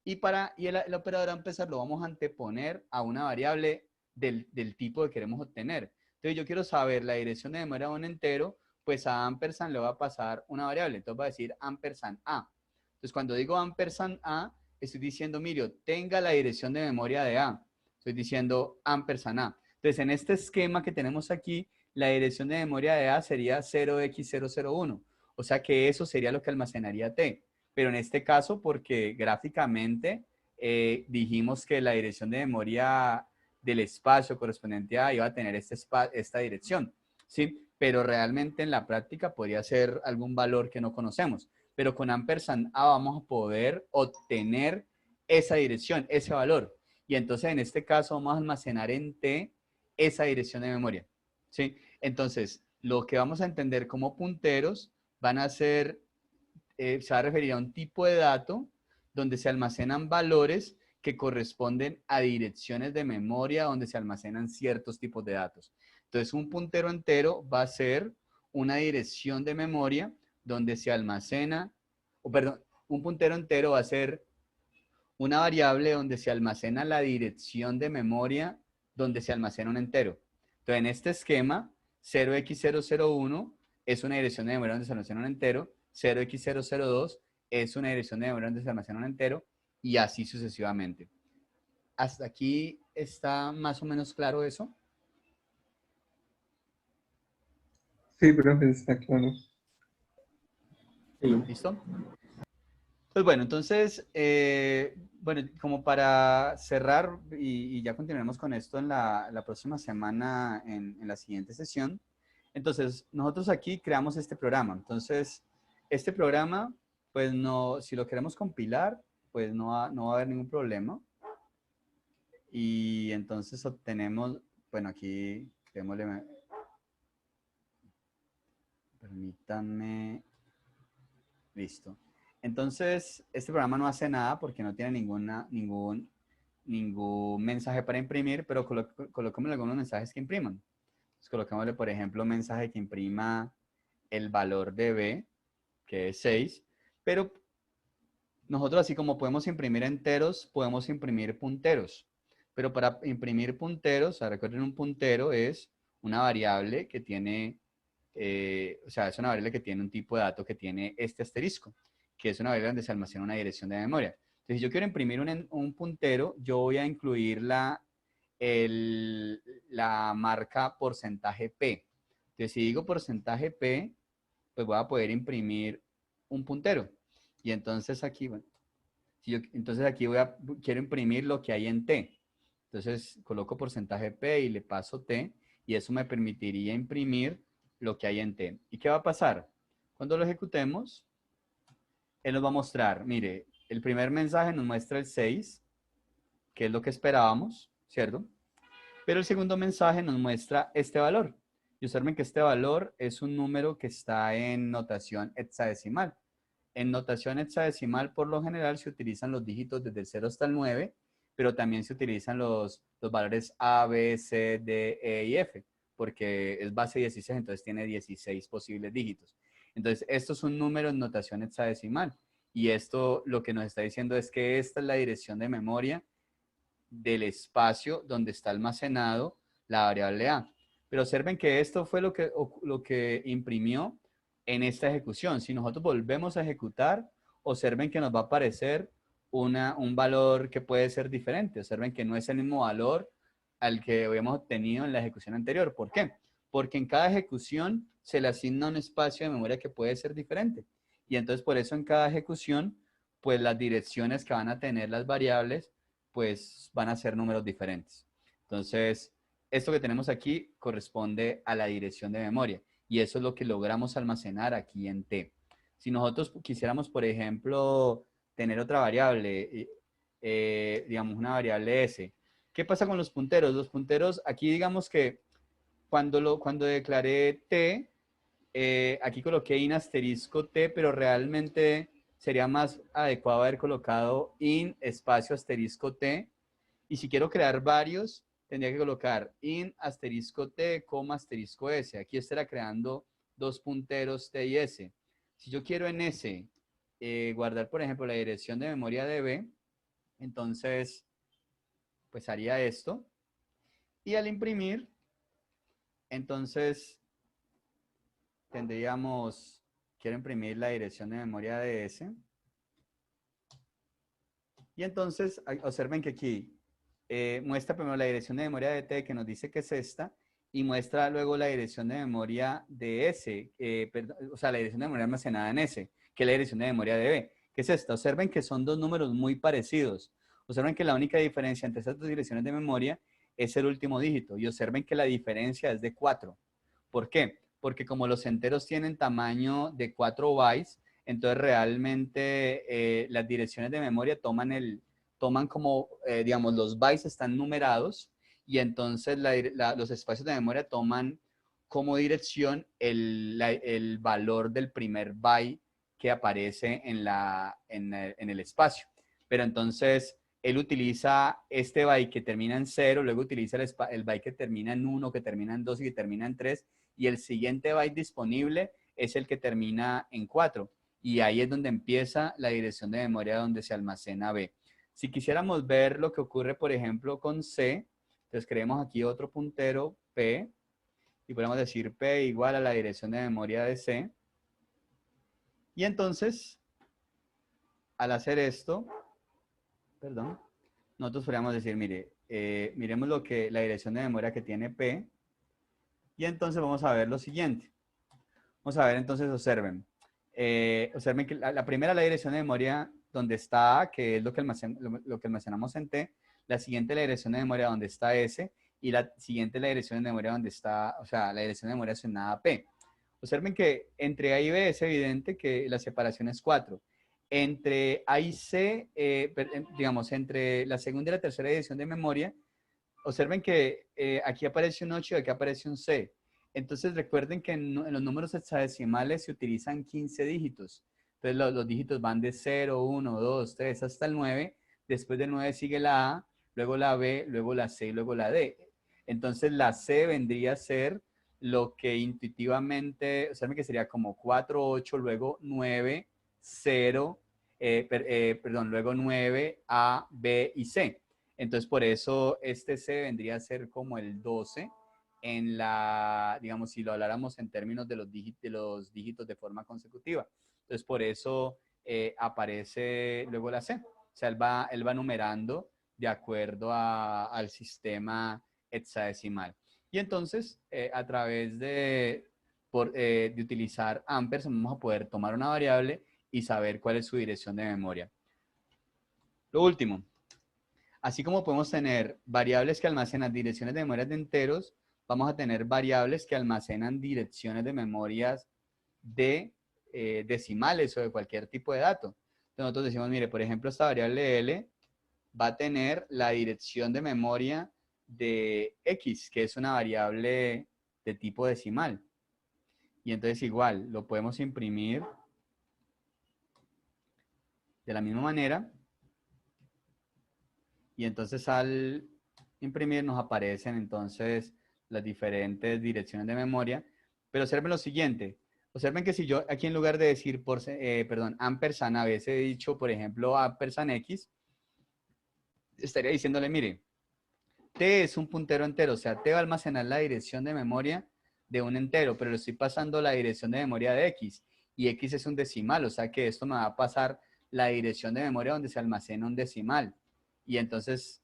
Y el operador ampersand lo vamos a anteponer a una variable del tipo que queremos obtener. Entonces yo quiero saber la dirección de memoria de un entero, pues a ampersand le va a pasar una variable. Entonces va a decir ampersand a. Entonces cuando digo ampersand a, estoy diciendo, mire, tenga la dirección de memoria de a. Estoy diciendo ampersand a. Entonces en este esquema que tenemos aquí, la dirección de memoria de a sería 0x001. O sea que eso sería lo que almacenaría t. Pero en este caso, porque gráficamente dijimos que la dirección de memoria del espacio correspondiente a iba a tener esta dirección, ¿sí? Pero realmente en la práctica podría ser algún valor que no conocemos. Pero con ampersand a vamos a poder obtener esa dirección, ese valor. Y entonces en este caso vamos a almacenar en T esa dirección de memoria, ¿sí? Entonces, lo que vamos a entender como punteros van a ser se va a referir a un tipo de dato donde se almacenan valores que corresponden a direcciones de memoria donde se almacenan ciertos tipos de datos. Entonces, un puntero entero va a ser una dirección de memoria donde se almacena, o perdón, un puntero entero va a ser una variable donde se almacena la dirección de memoria donde se almacena un entero. Entonces, en este esquema, 0x001 es una dirección de memoria donde se almacena un entero, 0x002 es una dirección de memoria donde se almacena un entero, y así sucesivamente. ¿Hasta aquí está más o menos claro eso? Sí, profe, está claro. Sí. ¿Listo? Pues bueno, entonces, bueno, como para cerrar y ya continuaremos con esto en la próxima semana en la siguiente sesión. Entonces, nosotros aquí creamos este programa. Entonces, este programa, pues no, si lo queremos compilar, pues no va a haber ningún problema. Y entonces obtenemos, bueno, aquí, démosle, permítanme, listo. Entonces, este programa no hace nada porque no tiene ningún mensaje para imprimir, pero colocémosle algunos mensajes que impriman. Entonces, colocémosle, por ejemplo, un mensaje que imprima el valor de B, que es 6, pero nosotros así como podemos imprimir enteros, podemos imprimir punteros. Pero para imprimir punteros, o sea, recuerden, un puntero es una variable que tiene, o sea, es una variable que tiene un tipo de dato que tiene este asterisco, que es una variable donde se almacena una dirección de memoria. Entonces, si yo quiero imprimir un puntero, yo voy a incluir la marca porcentaje P. Entonces, si digo porcentaje P, pues voy a poder imprimir un puntero. Y entonces aquí, bueno, entonces aquí quiero imprimir lo que hay en T. Entonces coloco porcentaje P y le paso T y eso me permitiría imprimir lo que hay en T. ¿Y qué va a pasar? Cuando lo ejecutemos, él nos va a mostrar, mire, el primer mensaje nos muestra el 6, que es lo que esperábamos, ¿cierto? Pero el segundo mensaje nos muestra este valor. Y observen que este valor es un número que está en notación hexadecimal. En notación hexadecimal, por lo general, se utilizan los dígitos desde el 0 hasta el 9, pero también se utilizan los valores A, B, C, D, E y F, porque es base 16, entonces tiene 16 posibles dígitos. Entonces, esto es un número en notación hexadecimal. Y esto lo que nos está diciendo es que esta es la dirección de memoria del espacio donde está almacenado la variable A. Pero observen que esto fue lo que imprimió en esta ejecución. Si nosotros volvemos a ejecutar, observen que nos va a aparecer un valor que puede ser diferente. Observen que no es el mismo valor al que habíamos obtenido en la ejecución anterior. ¿Por qué? Porque en cada ejecución se le asigna un espacio de memoria que puede ser diferente. Y entonces por eso en cada ejecución, pues las direcciones que van a tener las variables pues van a ser números diferentes. Entonces, esto que tenemos aquí corresponde a la dirección de memoria y eso es lo que logramos almacenar aquí en T. Si nosotros quisiéramos, por ejemplo, tener otra variable, digamos una variable S, ¿qué pasa con los punteros? Los punteros, aquí digamos que cuando declaré T, aquí coloqué in asterisco T, pero realmente sería más adecuado haber colocado in espacio asterisco T. Y si quiero crear varios, tendría que colocar in asterisco T, coma asterisco S. Aquí estará creando dos punteros T y S. Si yo quiero en S guardar, por ejemplo, la dirección de memoria de B, entonces, pues haría esto. Y al imprimir, entonces tendríamos, quiero imprimir la dirección de memoria de S. Y entonces, observen que aquí muestra primero la dirección de memoria de T, que nos dice que es esta, y muestra luego la dirección de memoria de S, o sea, la dirección de memoria almacenada en S, que es la dirección de memoria de B, que es esta. Observen que son dos números muy parecidos. Observen que la única diferencia entre estas dos direcciones de memoria es el último dígito, y observen que la diferencia es de 4. ¿Por qué? Porque como los enteros tienen tamaño de 4 bytes, entonces realmente las direcciones de memoria toman como, digamos, los bytes están numerados y entonces los espacios de memoria toman como dirección el valor del primer byte que aparece en el espacio. Pero entonces él utiliza este byte que termina en 0, luego utiliza el byte que termina en 1, que termina en 2 y que termina en 3, y el siguiente byte disponible es el que termina en 4. Y ahí es donde empieza la dirección de memoria donde se almacena B. Si quisiéramos ver lo que ocurre, por ejemplo, con C, entonces creemos aquí otro puntero P y podemos decir P igual a la dirección de memoria de C. Y entonces, al hacer esto, perdón, nosotros podríamos decir, mire, miremos la dirección de memoria que tiene P, y entonces vamos a ver lo siguiente. Vamos a ver, entonces, observen. Observen que la primera, la dirección de memoria donde está A, que es lo que almacenamos en T. La siguiente, la dirección de memoria donde está S. Y la siguiente, la dirección de memoria donde está, o sea, la dirección de memoria asignada P. Observen que entre A y B es evidente que la separación es 4. Entre A y C, digamos, entre la segunda y la tercera dirección de memoria, observen que aquí aparece un 8 y aquí aparece un C. Entonces recuerden que en los números hexadecimales se utilizan 15 dígitos. Entonces los dígitos van de 0, 1, 2, 3 hasta el 9. Después del 9 sigue la A, luego la B, luego la C y luego la D. Entonces la C vendría a ser lo que intuitivamente, observen que sería como 4, 8, luego 9, 0, perdón, luego 9, A, B y C. Entonces, por eso este C vendría a ser como el 12 en la, digamos, si lo habláramos en términos de los dígitos de forma consecutiva. Entonces, por eso aparece luego la C. O sea, él va numerando de acuerdo al sistema hexadecimal. Y entonces, a través de utilizar amperes, vamos a poder tomar una variable y saber cuál es su dirección de memoria. Lo último. Así como podemos tener variables que almacenan direcciones de memorias de enteros, vamos a tener variables que almacenan direcciones de memorias de decimales o de cualquier tipo de dato. Entonces nosotros decimos, mire, por ejemplo, esta variable L va a tener la dirección de memoria de X, que es una variable de tipo decimal. Y entonces igual, lo podemos imprimir de la misma manera. Y entonces al imprimir nos aparecen entonces las diferentes direcciones de memoria. Pero observen lo siguiente. Observen que si yo aquí en lugar de decir, ampersand a veces he dicho, por ejemplo, ampersand X, estaría diciéndole, mire, T es un puntero entero. O sea, T va a almacenar la dirección de memoria de un entero, pero le estoy pasando la dirección de memoria de X. Y X es un decimal, o sea que esto me va a pasar la dirección de memoria donde se almacena un decimal. Y entonces,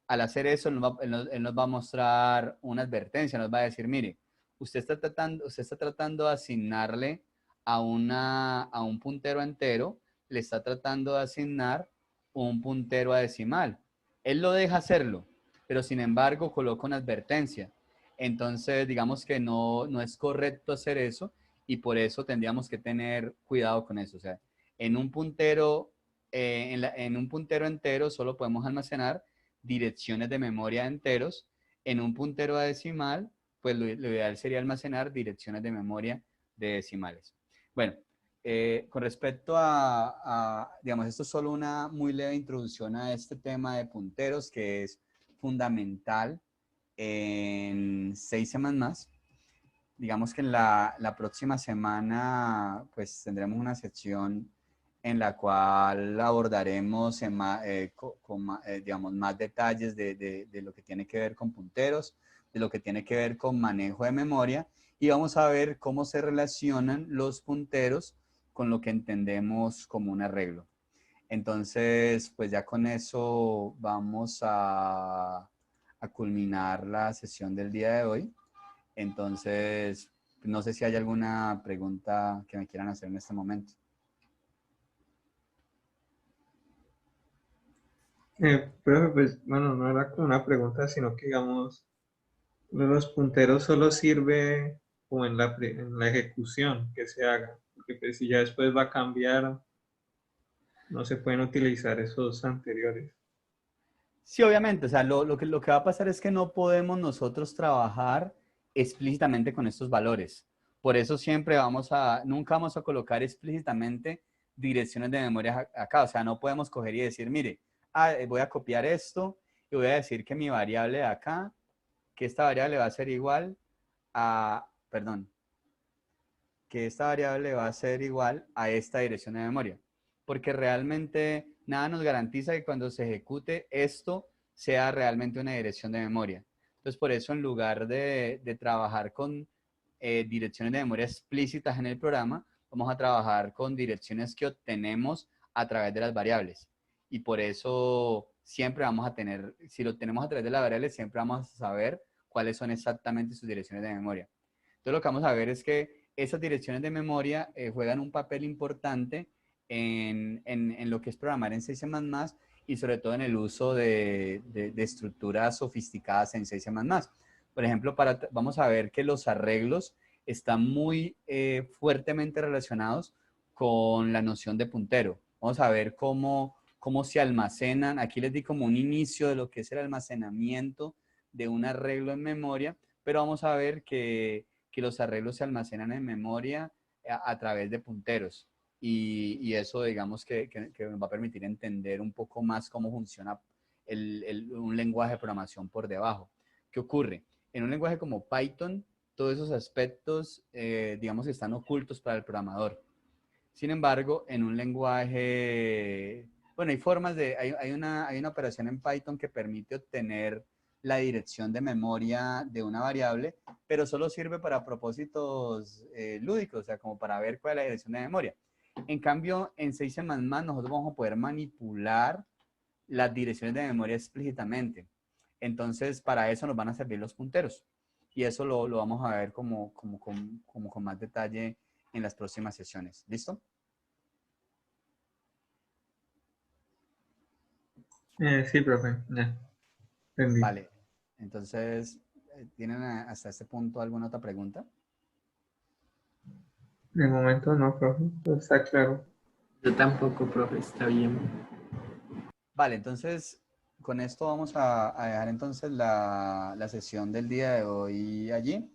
al hacer eso, él nos va a mostrar una advertencia, nos va a decir, mire, usted está tratando de asignarle a un puntero entero, le está tratando de asignar un puntero a decimal. Él lo deja hacerlo, pero sin embargo coloca una advertencia. Entonces, digamos que no es correcto hacer eso y por eso tendríamos que tener cuidado con eso. O sea, en un puntero en un puntero entero solo podemos almacenar direcciones de memoria de enteros. En un puntero decimal, pues lo ideal sería almacenar direcciones de memoria de decimales. Bueno, con respecto digamos, esto es solo una muy leve introducción a este tema de punteros que es fundamental en 6 semanas más. Digamos que en la próxima semana pues tendremos una sección en la cual abordaremos digamos, más detalles de lo que tiene que ver con punteros, de lo que tiene que ver con manejo de memoria y vamos a ver cómo se relacionan los punteros con lo que entendemos como un arreglo. Entonces, pues ya con eso vamos a culminar la sesión del día de hoy. Entonces, no sé si hay alguna pregunta que me quieran hacer en este momento. Profe, pues, bueno, no era como una pregunta, sino que, digamos, los punteros solo sirve como en la ejecución que se haga, porque pues si ya después va a cambiar, no se pueden utilizar esos anteriores. Sí, obviamente, o sea, lo que va a pasar es que no podemos nosotros trabajar explícitamente con estos valores. Por eso siempre nunca vamos a colocar explícitamente direcciones de memoria acá. O sea, no podemos coger y decir, mire, voy a copiar esto y voy a decir que mi variable de acá, que esta variable va a ser igual que esta variable va a ser igual a esta dirección de memoria. Porque realmente nada nos garantiza que cuando se ejecute esto sea realmente una dirección de memoria. Entonces, por eso en lugar de trabajar con direcciones de memoria explícitas en el programa, vamos a trabajar con direcciones que obtenemos a través de las variables. Y por eso siempre vamos a tener, si lo tenemos a través de las variables, siempre vamos a saber cuáles son exactamente sus direcciones de memoria. Entonces, lo que vamos a ver es que esas direcciones de memoria juegan un papel importante en lo que es programar en 6C++ y sobre todo en el uso de estructuras sofisticadas en 6C++. Por ejemplo, vamos a ver que los arreglos están muy fuertemente relacionados con la noción de puntero. Vamos a ver cómo se almacenan. Aquí les di como un inicio de lo que es el almacenamiento de un arreglo en memoria, pero vamos a ver que los arreglos se almacenan en memoria a través de punteros. Y eso, digamos, que nos va a permitir entender un poco más cómo funciona un lenguaje de programación por debajo. ¿Qué ocurre? En un lenguaje como Python, todos esos aspectos, digamos, que están ocultos para el programador. Sin embargo, en un lenguaje, bueno, hay formas hay una operación en Python que permite obtener la dirección de memoria de una variable, pero solo sirve para propósitos lúdicos, o sea, como para ver cuál es la dirección de memoria. En cambio, en 6C++ nosotros vamos a poder manipular las direcciones de memoria explícitamente. Entonces, para eso nos van a servir los punteros. Y eso lo vamos a ver como con más detalle en las próximas sesiones. ¿Listo? Sí, profe, ya, entendí. Vale. Entonces, ¿tienen hasta este punto alguna otra pregunta? De momento no, profe, todo está claro. Yo tampoco, profe, está bien. Vale, entonces, con esto vamos a dejar entonces la sesión del día de hoy allí.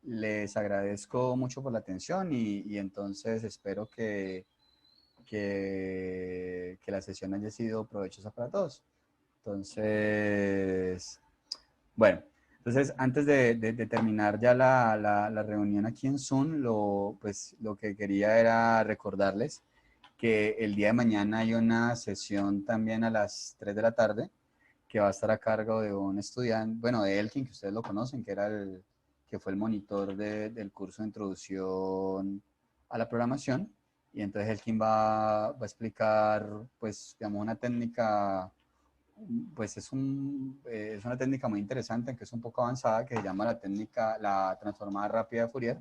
Les agradezco mucho por la atención y entonces espero que la sesión haya sido provechosa para todos. Entonces, bueno, entonces antes de terminar ya la reunión aquí en Zoom, pues, lo que quería era recordarles que el día de mañana hay una sesión también a las 3 de la tarde que va a estar a cargo de un estudiante, bueno, de Elkin, que ustedes lo conocen, que fue el monitor del curso de introducción a la programación. Y entonces Elkin va a explicar, pues, digamos, una técnica, pues es una técnica muy interesante, que es un poco avanzada, que se llama la transformada rápida de Fourier,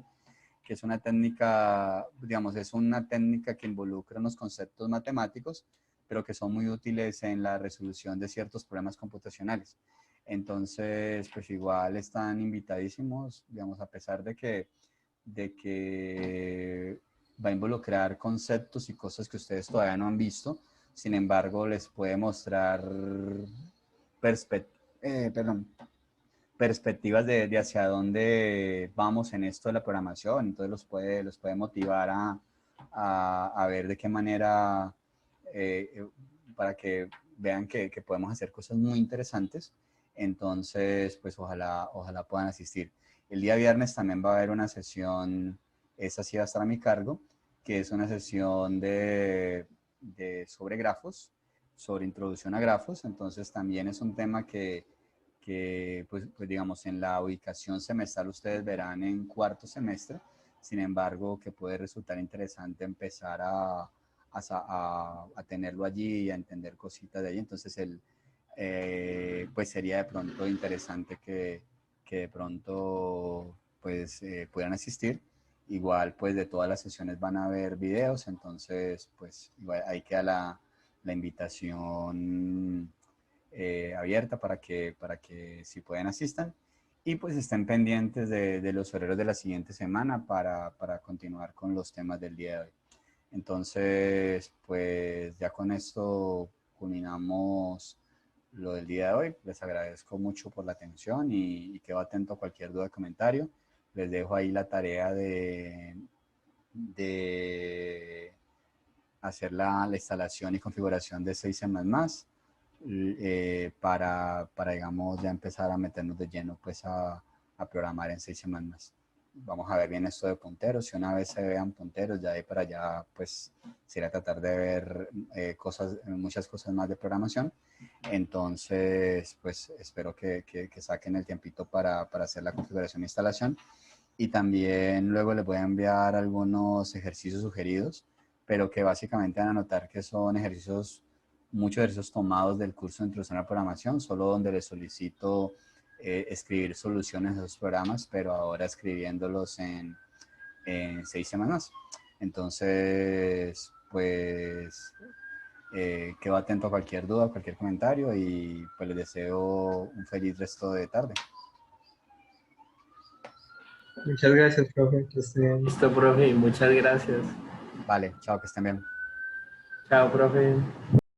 que es una técnica, digamos, es una técnica que involucra unos conceptos matemáticos, pero que son muy útiles en la resolución de ciertos problemas computacionales. Entonces, pues igual están invitadísimos, digamos, a pesar de que va a involucrar conceptos y cosas que ustedes todavía no han visto. Sin embargo, les puede mostrar perspectivas de hacia dónde vamos en esto de la programación. Entonces los puede motivar a ver de qué manera, para que vean que podemos hacer cosas muy interesantes. Entonces, pues ojalá puedan asistir. El día viernes también va a haber una sesión, esa sí va a estar a mi cargo, que es una sesión sobre grafos, sobre introducción a grafos. Entonces también es un tema que pues digamos, en la ubicación semestral ustedes verán en cuarto semestre. Sin embargo, que puede resultar interesante empezar a tenerlo allí y a entender cositas de ahí. Entonces, pues sería de pronto interesante que de pronto pues puedan asistir. Igual, pues de todas las sesiones van a haber videos, entonces pues igual ahí queda la invitación abierta para que si pueden asistan y pues estén pendientes de los horarios de la siguiente semana para continuar con los temas del día de hoy. Entonces, pues ya con esto culminamos lo del día de hoy. Les agradezco mucho por la atención y quedo atento a cualquier duda o comentario. Les dejo ahí la tarea de hacer la instalación y configuración de 6C++, digamos, ya empezar a meternos de lleno pues a programar en 6C++. Vamos a ver bien esto de punteros. Y una vez se vean punteros, ya de ahí para allá, pues sería tratar de ver muchas cosas más de programación. Entonces, pues espero que saquen el tiempito para hacer la configuración e instalación. Y también luego les voy a enviar algunos ejercicios sugeridos, pero que básicamente van a notar que son muchos ejercicios tomados del curso de Introducción a la Programación, solo donde les solicito escribir soluciones a esos programas, pero ahora escribiéndolos en 6 semanas. Entonces, pues quedo atento a cualquier duda, cualquier comentario y pues les deseo un feliz resto de tarde. Muchas gracias, profe, que esté bien. Listo, profe, muchas gracias. Vale, chao, que estén bien. Chao, profe.